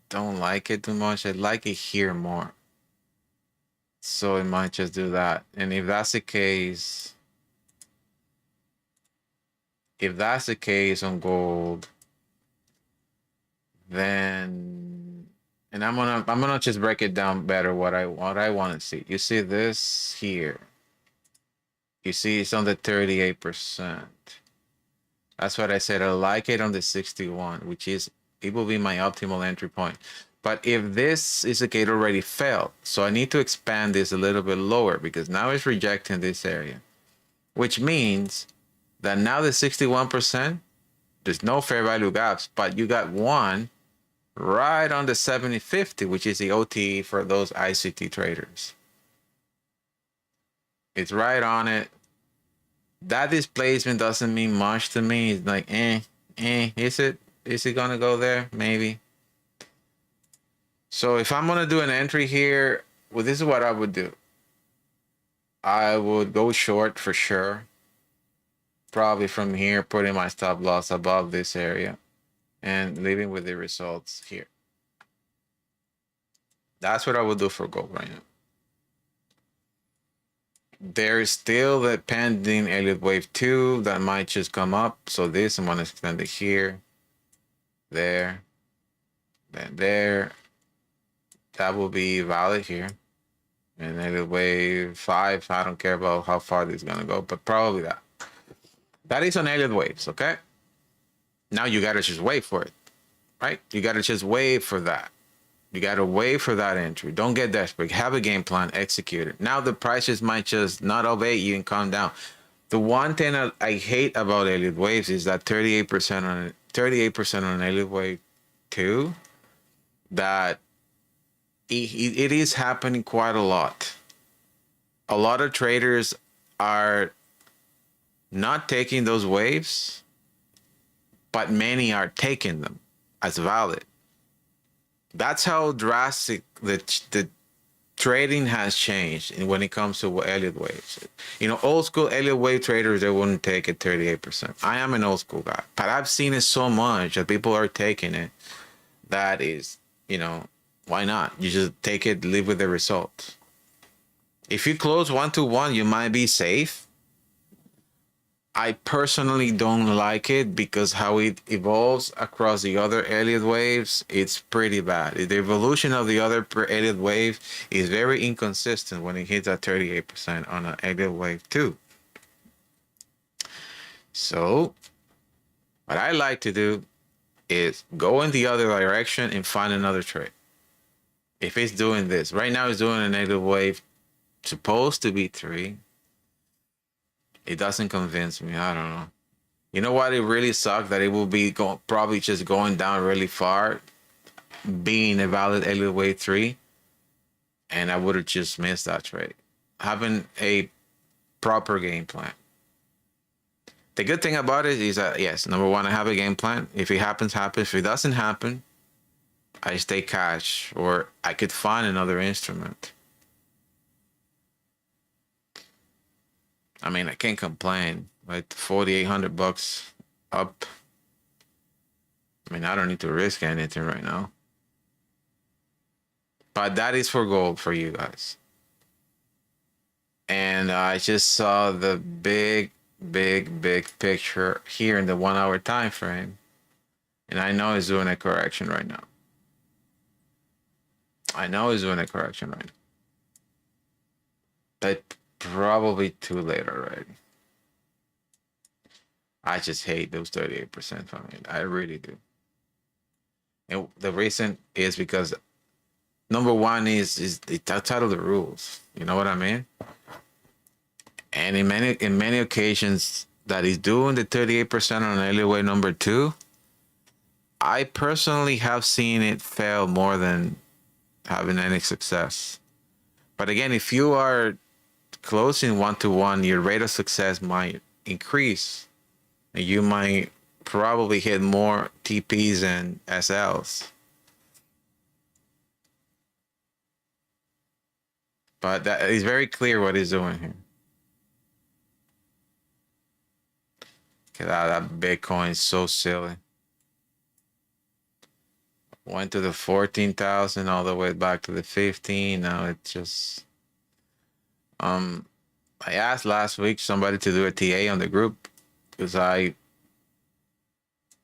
Don't like it too much. I like it here more. So it might just do that. And if that's the case, on gold, then, and I'm gonna just break it down better what I want to see. You see this here. You see it's on the 38%. That's what I said. I like it on the 61, which is, it will be my optimal entry point. But if this is a gate already fell, so I need to expand this a little bit lower because now it's rejecting this area, which means that now the 61%, there's no fair value gaps, but you got one right on the 7050, which is the OTE for those ICT traders. It's right on it. That displacement doesn't mean much to me. It's like, is it gonna go there? Maybe. So if I'm gonna do an entry here, well, this is what I would do. I would go short for sure. Probably from here, putting my stop loss above this area and leaving with the results here. That's what I would do for gold right now. There's still the pending Elliott wave 2 that might just come up. So this, I'm gonna extend it here, there, then there. That will be valid here. And Elliott wave 5, I don't care about how far this is gonna go, but probably that. That is on Elliott waves, okay? Now you gotta just wait for it, right? You gotta just wait for that. You gotta wait for that entry. Don't get desperate. Have a game plan, execute it. Now the prices might just not obey you and come down. The one thing that I hate about Elliott waves is that 38% on Elliott wave 2, that it is happening quite a lot. A lot of traders are not taking those waves, but many are taking them as valid. That's how drastic the trading has changed when it comes to Elliott waves. You know, old school Elliott wave traders, they wouldn't take it 38%. I am an old school guy, but I've seen it so much that people are taking it. That is, you know, why not? You just take it, live with the results. If you close 1-to-1, you might be safe. I personally don't like it because how it evolves across the other Elliott waves, it's pretty bad. The evolution of the other Elliott wave is very inconsistent when it hits at 38% on an Elliott wave 2. So what I like to do is go in the other direction and find another trade. If it's doing this, right now it's doing an Elliott wave supposed to be 3. It doesn't convince me. I don't know. You know what? It really sucks that it will be probably just going down really far, being a valid Elliott wave 3, and I would have just missed that trade. Having a proper game plan. The good thing about it is that, yes, number one, I have a game plan. If it happens, happens. If it doesn't happen, I stay cash, or I could find another instrument. I mean, I can't complain. Like $4,800 up. I mean, I don't need to risk anything right now. But that is for gold for you guys. And I just saw the big picture here in the 1 hour time frame. And I know it's doing a correction right now. But probably too late already. I just hate those 38% from it. I really do. And the reason is because number one is it's outside of the rules. You know what I mean? And in many occasions that he's doing the 38% on alleyway number two, I personally have seen it fail more than having any success. But again, if you are closing 1-to-1, your rate of success might increase, and you might probably hit more TPs and SLs. But that is very clear what he's doing here. That Bitcoin is so silly. Went to the 14,000 all the way back to the 15. Now it's just I asked last week somebody to do a TA on the group because I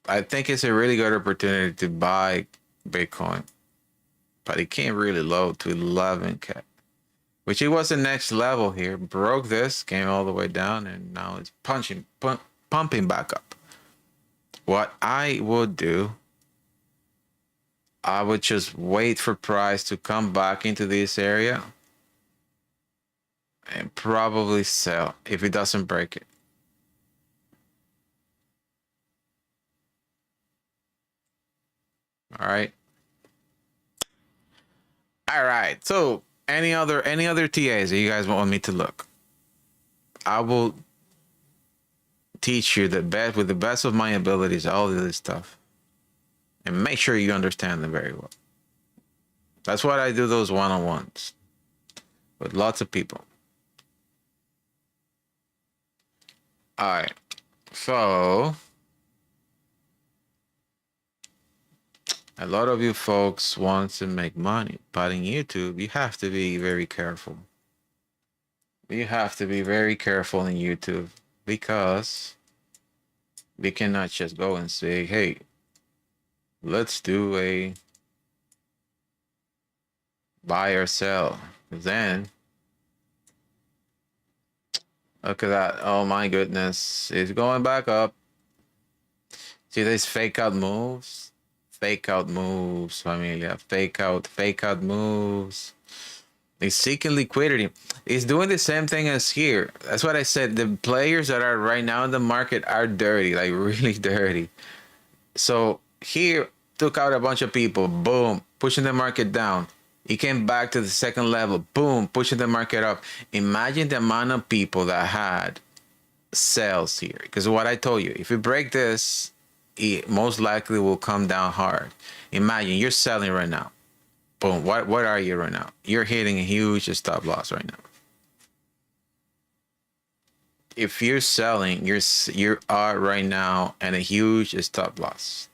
think it's a really good opportunity to buy Bitcoin, but it came really low to 11K, which it was the next level here. Broke this, came all the way down, and now it's pumping back up. What I would do, I would just wait for price to come back into this area and probably sell if it doesn't break it. All right. All right. So any other TAs that you guys want me to look? I will teach you the best with the best of my abilities, all of this stuff. And make sure you understand them very well. That's why I do those one-on-ones with lots of people. All right. So a lot of you folks want to make money, but in YouTube, you have to be very careful. You have to be very careful in YouTube because we cannot just go and say, hey, let's do a buy or sell. Then, look at that. Oh my goodness. It's going back up. See these fake out moves? Fake out moves, familia. Fake out moves. He's seeking liquidity. He's doing the same thing as here. That's what I said. The players that are right now in the market are dirty, like really dirty. So here, took out a bunch of people. Boom, pushing the market down. He came back to the second level. Boom, pushing the market up. Imagine the amount of people that had sells here. Because what I told you, if you break this, it most likely will come down hard. Imagine you're selling right now. Boom. What are you right now? You're hitting a huge stop loss right now. If you're selling, you are right now at a huge stop loss.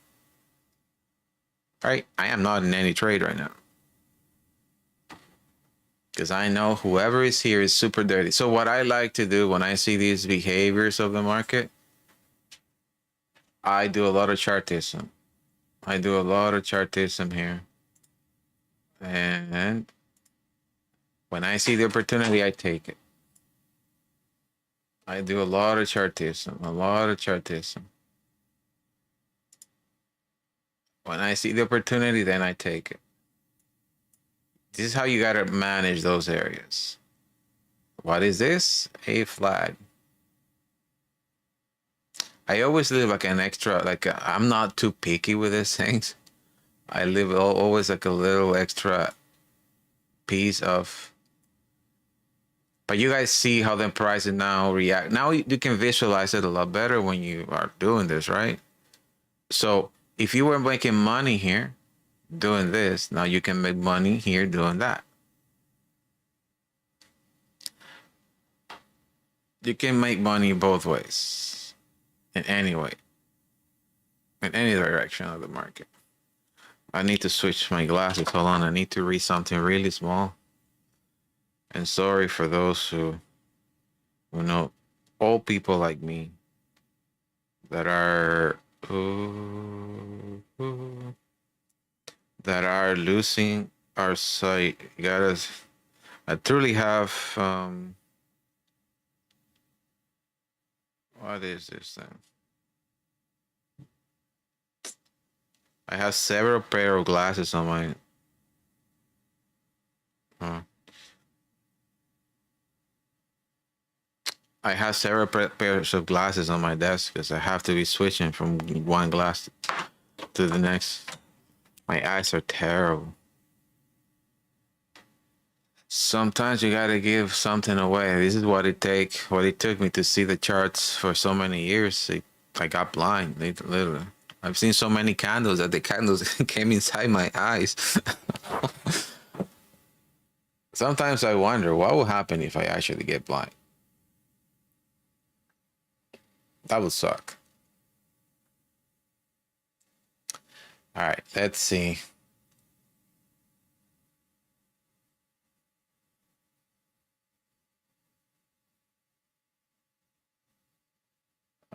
Right? I am not in any trade right now. Because I know whoever is here is super dirty. So what I like to do when I see these behaviors of the market, I do a lot of chartism. Here. And when I see the opportunity, I take it. I do a lot of chartism. When I see the opportunity, then I take it. This is how you got to manage those areas. What is this? A flag. I always leave like an extra, I'm not too picky with these things. I leave always like a little extra piece of, but you guys see how the prices now react. Now you can visualize it a lot better when you are doing this, right? So if you were making money here doing this, now you can make money here doing that. You can make money both ways, in any way, in any direction of the market. I need to switch my glasses. Hold on, I need to read something really small. And sorry for those who know, old people like me that are losing our sight. I truly have, what is this thing? I have several pair of glasses on my, uh, I have several pairs of glasses on my desk because I have to be switching from one glass to the next. My eyes are terrible. Sometimes you gotta give something away. This is what it took me to see the charts for so many years. I got blind, literally. I've seen so many candles that the candles came inside my eyes. Sometimes I wonder what will happen if I actually get blind. That would suck. All right, let's see.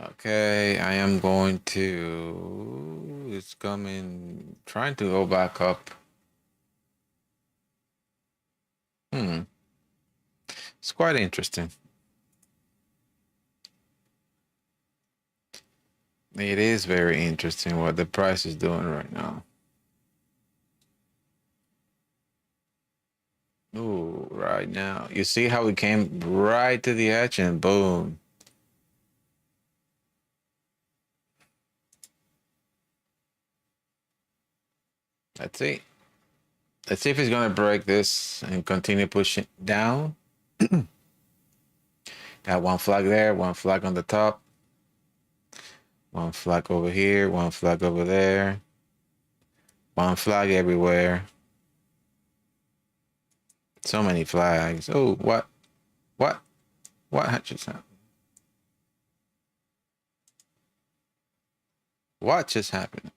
Okay, I am going to, it's coming, trying to go back up. It's quite interesting. It is very interesting what the price is doing right now. Ooh, right now. You see how it came right to the edge and boom. Let's see. Let's see if it's gonna break this and continue pushing down. Got one flag there, one flag on the top, one flag over here, one flag over there, one flag everywhere. So many flags. Oh, what? What just happened? What just happened?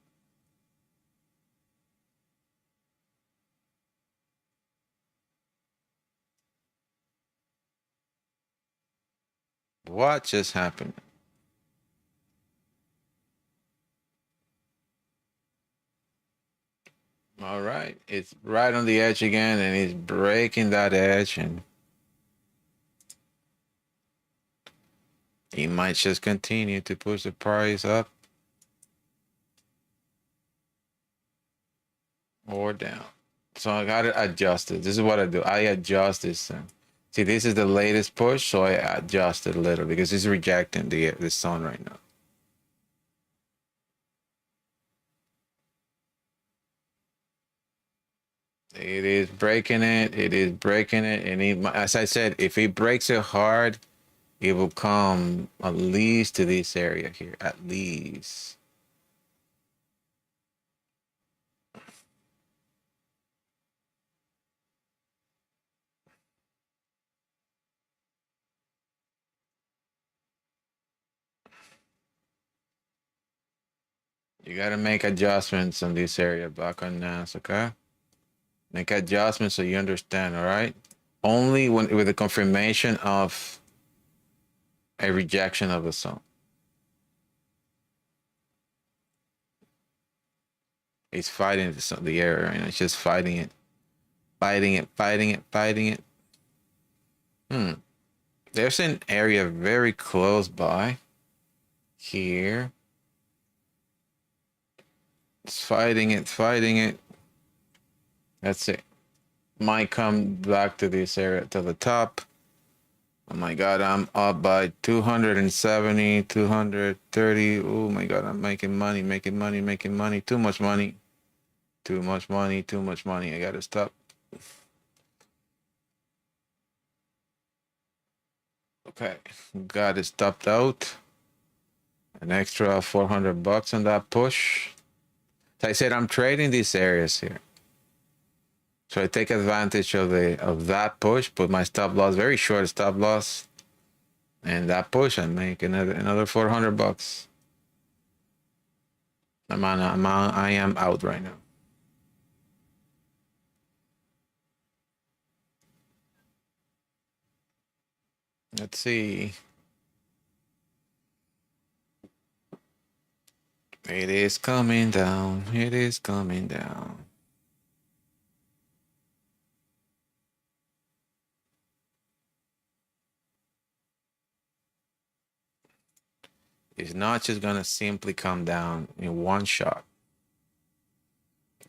What just happened? All right, it's right on the edge again, and it's breaking that edge, and it might just continue to push the price up or down. So I got to adjust it. This is what I do. I adjust this thing. See, this is the latest push, so I adjust it a little because it's rejecting the sun right now. It is breaking it. It is breaking it, and as I said, if it breaks it hard, it will come at least to this area here, at least. You got to make adjustments on this area back on NASDAQ, okay? Make adjustments so you understand, all right? Only when with the confirmation of a rejection of the zone. It's fighting the area, and it's just fighting it, fighting it, fighting it, fighting it. There's an area very close by here. It's fighting it, fighting it. That's it. Might come back to this area to the top. Oh my God, I'm up by 270, 230. Oh my God, I'm making money, making money, making money. Too much money. Too much money, too much money. I gotta stop. Okay, got it stopped out. An extra 400 bucks on that push. So I said I'm trading these areas here. So I take advantage of that push, put my stop loss, very short stop loss. And that push, I make another 400 bucks. I am out right now. Let's see. It is coming down. It is coming down. It's not just gonna simply come down in one shot.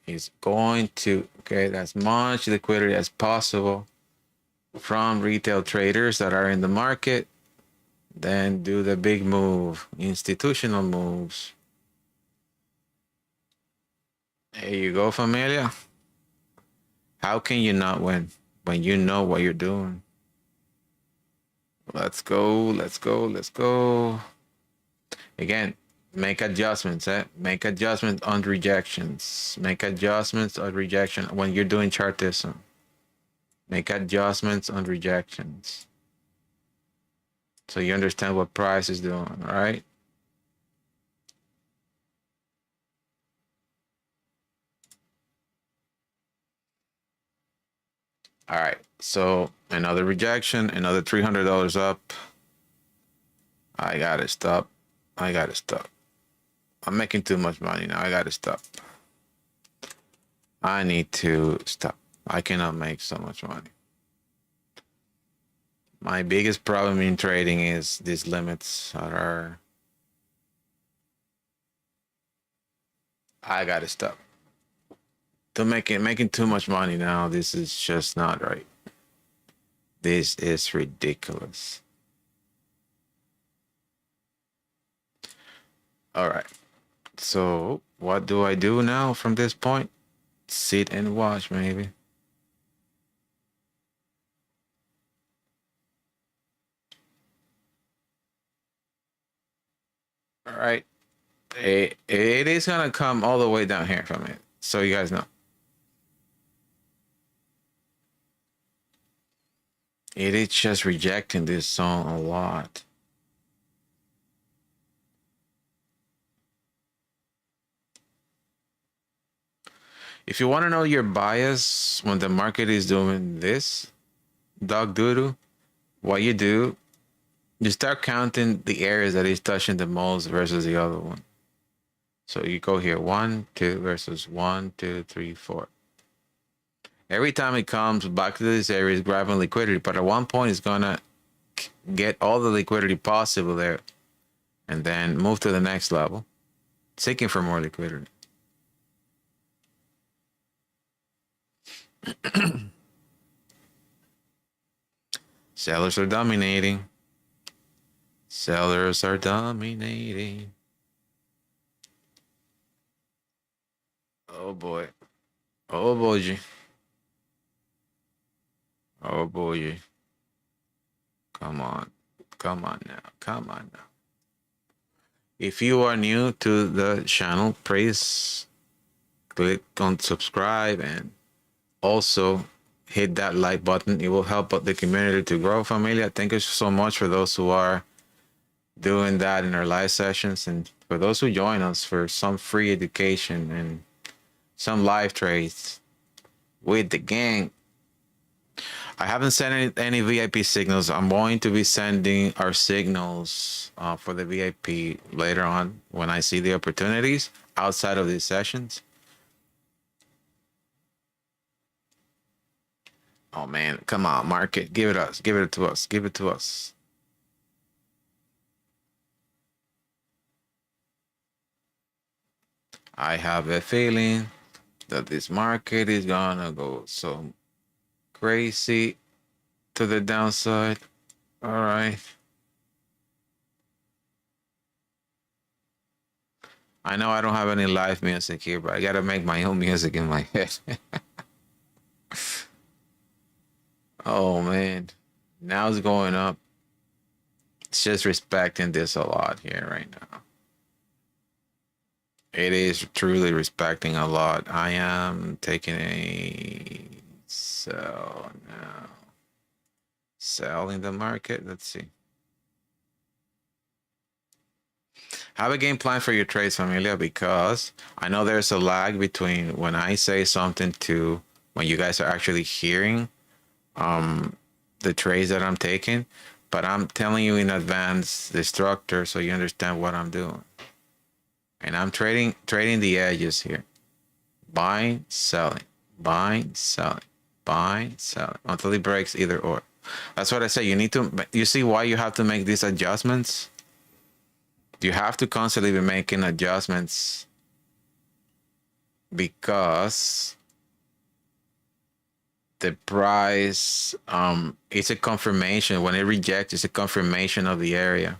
It's going to get as much liquidity as possible from retail traders that are in the market, then do the big move, institutional moves. There you go, familia. How can you not win when you know what you're doing? Let's go, let's go, let's go. Again, make adjustments, Make adjustments on rejections. Make adjustments on rejection when you're doing chartism. Make adjustments on rejections. So you understand what price is doing, all right? All right, so another rejection, another $300 up. I gotta stop. I gotta stop. I'm making too much money now. I gotta stop. I need to stop. I cannot make so much money. My biggest problem in trading is these limits are. I gotta stop. To making too much money now. This is just not right. This is ridiculous. All right. So what do I do now from this point? Sit and watch, maybe. All right. It is gonna come all the way down here from it. So you guys know. It is just rejecting this zone a lot. If you want to know your bias when the market is doing this, dog doodle, what you do, you start counting the areas that is touching the most versus the other one. So you go here, 1, 2 versus 1, 2, 3, 4. Every time it comes back to this area, it's grabbing liquidity, but at one point it's gonna get all the liquidity possible there and then move to the next level, seeking for more liquidity. Sellers are dominating. Sellers are dominating. Oh boy. Oh boy. Oh boy. Come on. Come on now. Come on now. If you are new to the channel, please click on subscribe and also hit that like button. It will help the community to grow, familia. Thank you so much for those who are doing that in our live sessions, and for those who join us for some free education and some live trades with the gang. I haven't sent any VIP signals. I'm going to be sending our signals for the VIP later on when I see the opportunities outside of these sessions. Oh man, come on, market, give it us, give it to us, give it to us. I have a feeling that this market is gonna go so crazy to the downside. All right. I know I don't have any live music here, but I gotta make my own music in my head. Oh man, now it's going up. It's just respecting this a lot here right now. It is truly respecting a lot. I am taking a sell now. Sell in the market. Let's see. Have a game plan for your trades, familia, because I know there's a lag between when I say something to when you guys are actually hearing the trades that I'm taking, but I'm telling you in advance the structure so you understand what I'm doing. And I'm trading the edges here. Buying, selling, buying, selling, buying, selling until it breaks either or. That's what I say. You see why you have to make these adjustments? You have to constantly be making adjustments because the price, it's a confirmation. When it rejects, it's a confirmation of the area.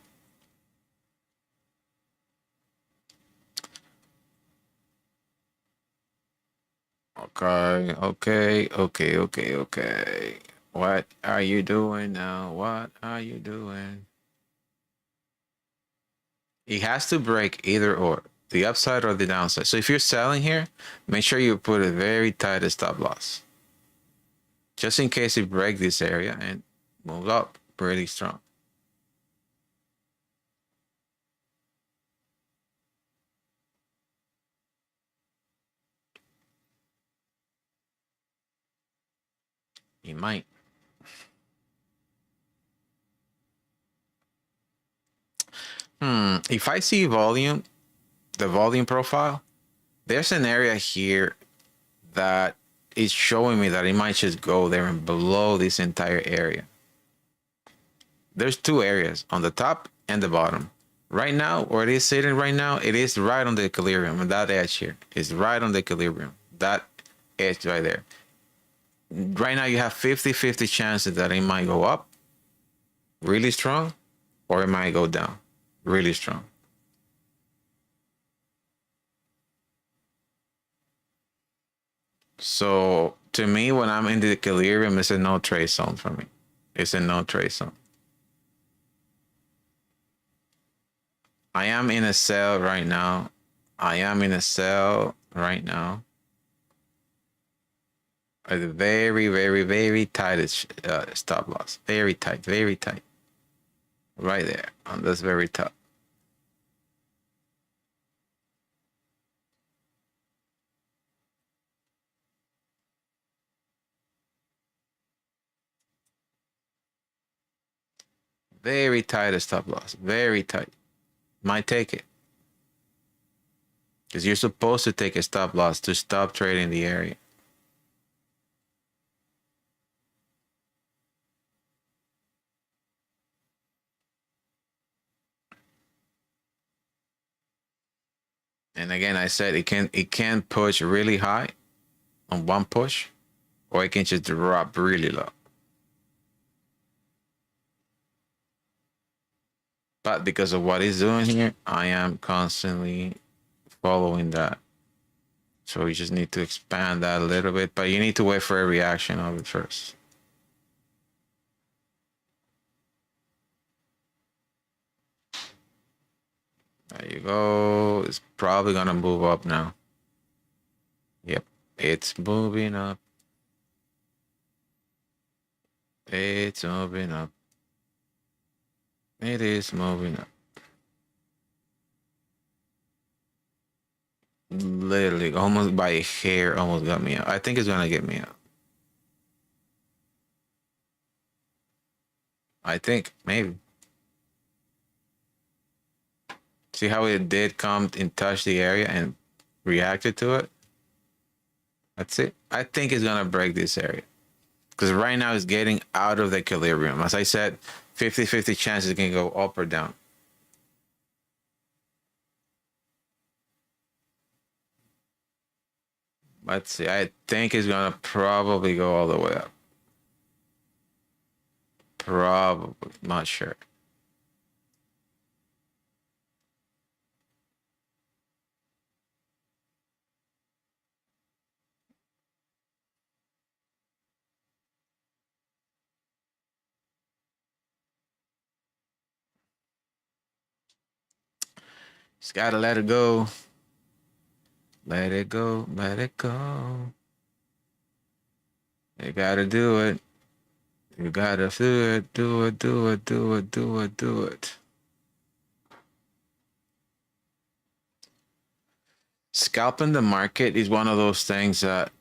Okay. What are you doing now? What are you doing? It has to break either or, the upside or the downside. So if you're selling here, make sure you put a very tight stop loss, just in case it breaks this area and moves up pretty strong. You might. If I see volume, the volume profile, there's an area here that is showing me that it might just go there and below this entire area. There's two areas, on the top and the bottom. Right now, where it is sitting right now, it is right on the equilibrium, and that edge here is right on the equilibrium. That edge right there. Right now, you have 50-50 chances that it might go up really strong, or it might go down really strong. So to me, when I'm in the equilibrium, it's a no trade zone for me. It's a no trade zone. I am in a sell right now. A very tight stop loss. Very tight. Right there on this very top. Very tight stop loss. Very tight. Might take it. Because you're supposed to take a stop loss to stop trading the area. And again, I said it can push really high on one push, or it can just drop really low. But because of what it's doing here, I am constantly following that. So you just need to expand that a little bit, but you need to wait for a reaction of it first. There you go. It's probably gonna move up now. Yep, it's moving up. It's moving up. It is moving up. Literally, almost by a hair, almost got me out. I think it's gonna get me out. I think, maybe. See how it did come and touch the area and reacted to it? That's it. I think it's gonna break this area. Because right now it's getting out of the equilibrium. As I said, 50-50 chances it can go up or down. Let's see. I think it's gonna probably go all the way up. Probably, not sure. Just gotta let it go. Let it go. Let it go. You gotta do it. You gotta do it. Do it. Do it. Do it. Do it. Do it. Scalping the market is one of those things that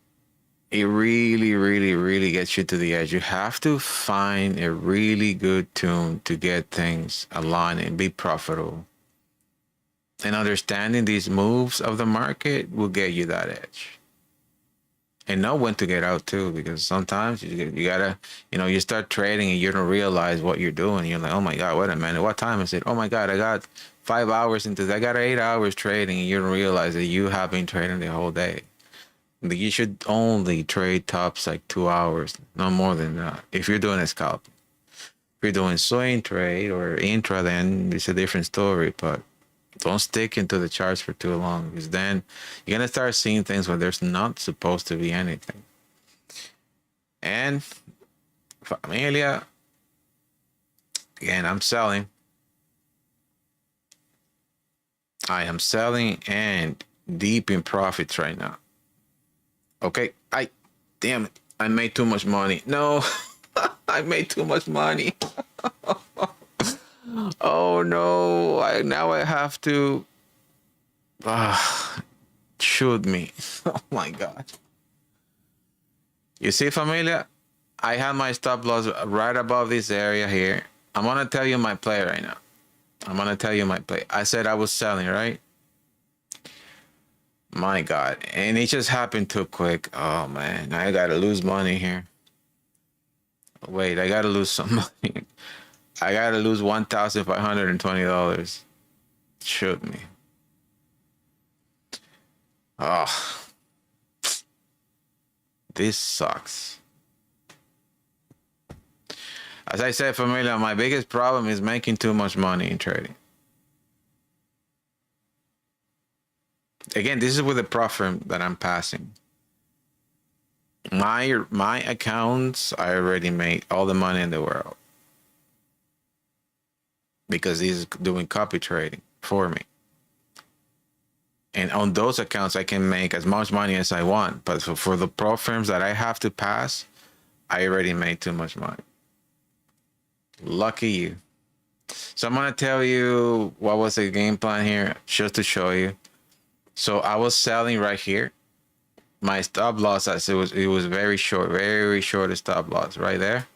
it really gets you to the edge. You have to find a really good tune to get things aligned and be profitable. And understanding these moves of the market will get you that edge. and know when to get out too, because sometimes you gotta, you start trading and you don't realize what you're doing. You're like, oh my god, wait a minute, what time is it? Oh my god, I got 5 hours into this. I got 8 hours trading, and you don't realize that you have been trading the whole day. You should only trade tops like 2 hours, no more than that. If you're doing a scalp, if you're doing swing trade or intra, then it's a different story. But don't stick into the charts for too long, because then you're gonna start seeing things where there's not supposed to be anything. And Familia, again, I'm selling. I am selling and deep in profits right now. Okay, damn it, I made too much money. No, I made too much money. Oh no, now I have to shoot me. Oh my god. You see, Familia, I have my stop loss right above this area here. I'm gonna tell you my play right now. I'm gonna tell you my play. I said I was selling, right? My god, and it just happened too quick. Oh man, I gotta lose money here. Wait, I gotta lose some money. I gotta lose $1,520. Shoot me. Oh, this sucks. As I said, Familia, my biggest problem is making too much money in trading. Again, this is with the prop firm that I'm passing. My accounts, I already made all the money in the world, because he's doing copy trading for me. And on those accounts, I can make as much money as I want. But for the prop firms that I have to pass, I already made too much money. Lucky you. So I'm gonna tell you what was the game plan here, just to show you. So I was selling right here. My stop loss, as it was very short stop loss right there.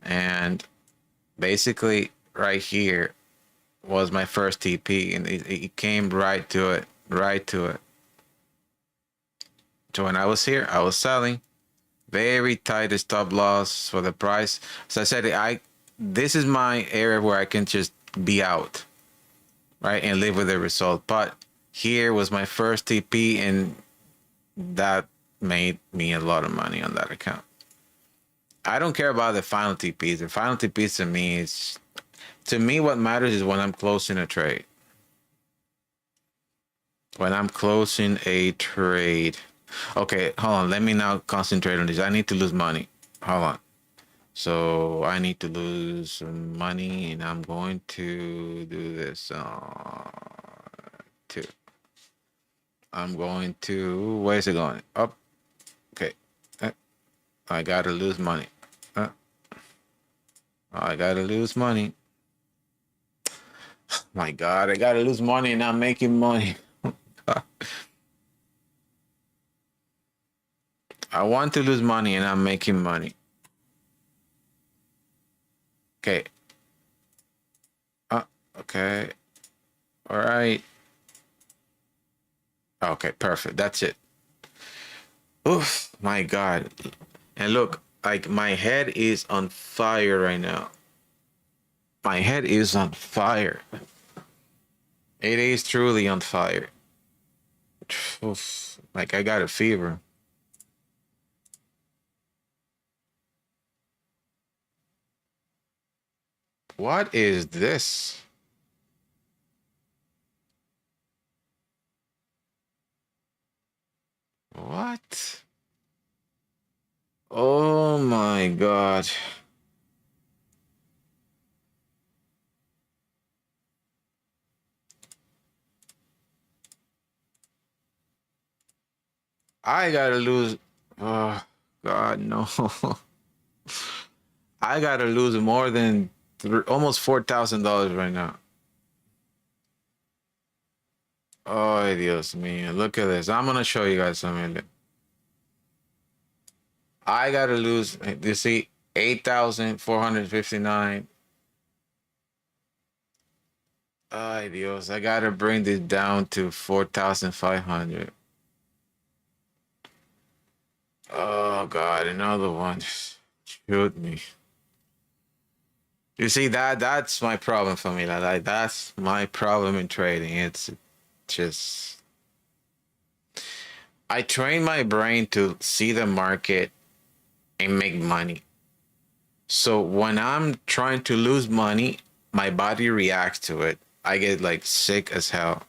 And basically right here was my first TP, and it came right to it. So when I was here, I was selling. Very tight stop loss for the price. So I said, this is my area where I can just be out, right, and live with the result. But here was my first TP, and that made me a lot of money on that account. I don't care about the final TPs. The final TPs to me, what matters is when I'm closing a trade. When I'm closing a trade. Okay, hold on. Let me now concentrate on this. I need to lose money. Hold on. So I need to lose some money, and I'm going to do this. I'm going to, where's it going? Up. Okay. I gotta lose money. I gotta lose money. My God, I gotta lose money and I'm making money. I want to lose money and I'm making money. Okay. Okay. All right. Okay, perfect. That's it. Oof, my God. And look, like my head is on fire right now. My head is on fire. It is truly on fire. Oof, like I got a fever. What is this? What? Oh my God. I gotta lose. Oh God, no. I gotta lose more than almost $4,000 right now. Oh, Dios mío. Look at this. I'm gonna show you guys something. I gotta lose, you see, 8,459. Ay, Dios. I gotta bring this down to 4,500. God, another one. Shoot me. You see, that's my problem for me. Like that's my problem in trading. It's just I train my brain to see the market and make money. So when I'm trying to lose money, my body reacts to it. I get like sick as hell.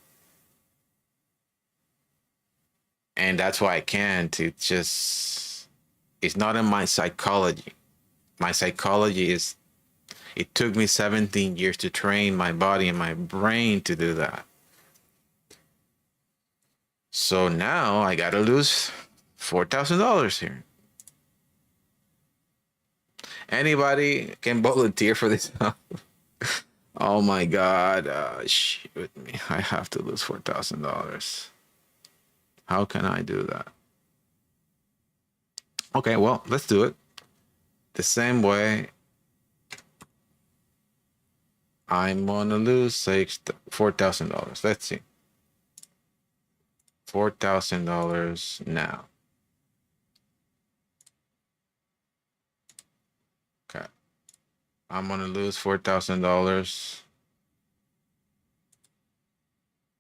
And that's why I can't. It's not in my psychology. My psychology is, it took me 17 years to train my body and my brain to do that. So now I gotta lose $4,000 here. Anybody can volunteer for this? Oh my God, shoot me. I have to lose $4,000. How can I do that? Okay, well, let's do it. The same way I'm gonna lose, say, $4,000. Let's see. $4,000 now. Okay. I'm gonna lose $4,000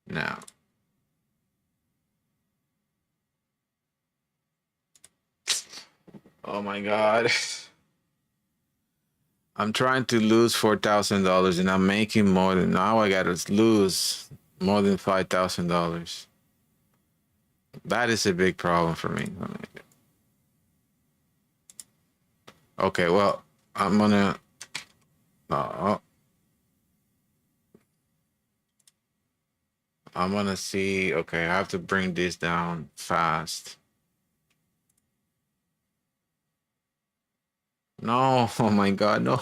now. Oh my God. I'm trying to lose $4,000 and I'm making more than, now I gotta lose more than $5,000. That is a big problem for me. Okay, well, I'm gonna, I'm gonna see, okay, I have to bring this down fast. No, oh my God, no.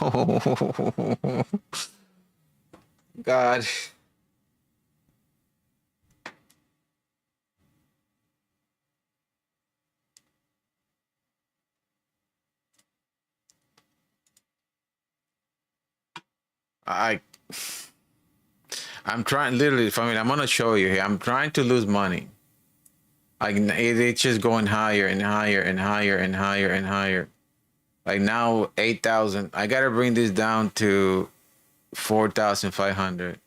God. I'm trying, literally, I mean, I'm gonna show you here. I'm trying to lose money. Like it's just going higher and higher and higher and higher and higher. Like now 8,000. I gotta bring this down to 4,500.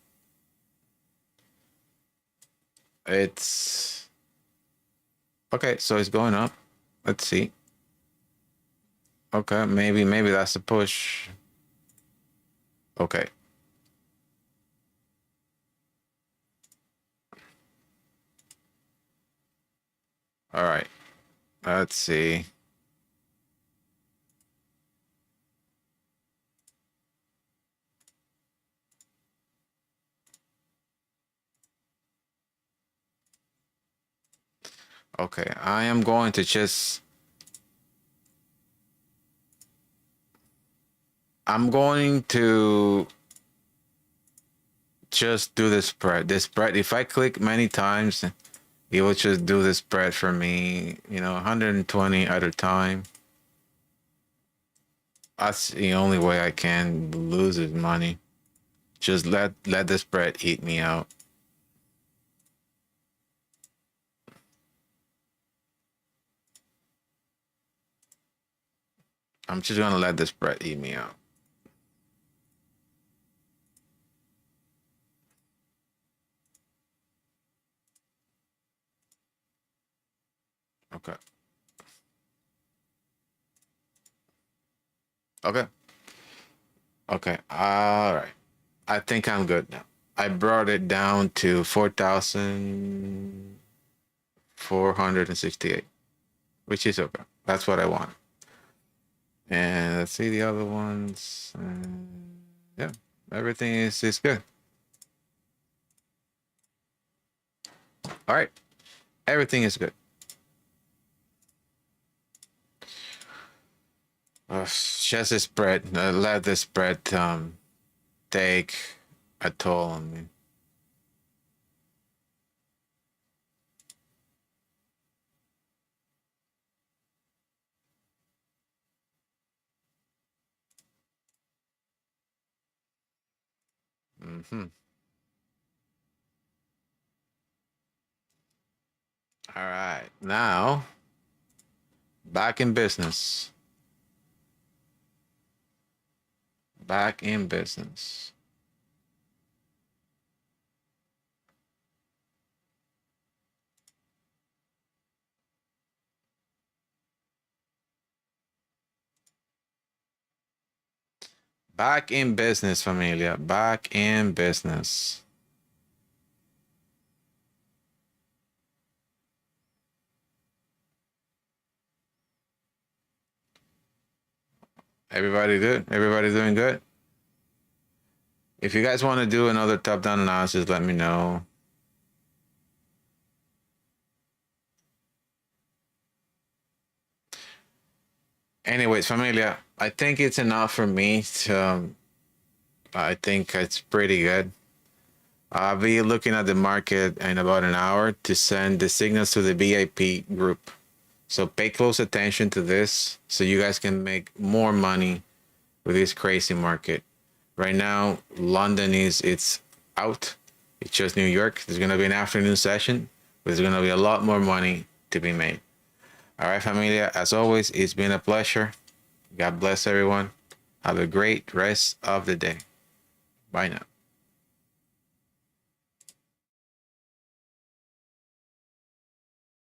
It's okay, so it's going up. Let's see. Okay, maybe that's a push. Okay. All right. Let's see. Okay, I am going to just, I'm going to just do the spread. This spread, if I click many times, it will just do the spread for me, 120 at a time. That's the only way I can lose his money. Just let the spread eat me out. I'm just gonna let the spread eat me out. Okay. Okay. Okay. All right. I think I'm good now. I brought it down to 4,468, which is okay. That's what I want. And let's see the other ones. Yeah, everything is good. All right. Everything is good. Just a spread. Let the spread take a toll on me. All right. Now Back in business. Back in business. Back in business, familia. Back in business. Everybody good? Everybody doing good? If you guys want to do another top-down analysis, let me know. Anyways, familia, I think it's enough for me to, I think it's pretty good. I'll be looking at the market in about an hour to send the signals to the VIP group. So pay close attention to this so you guys can make more money with this crazy market. Right now, London it's out. It's just New York. There's going to be an afternoon session, but there's going to be a lot more money to be made. All right, familia, as always, it's been a pleasure. God bless everyone. Have a great rest of the day. Bye now.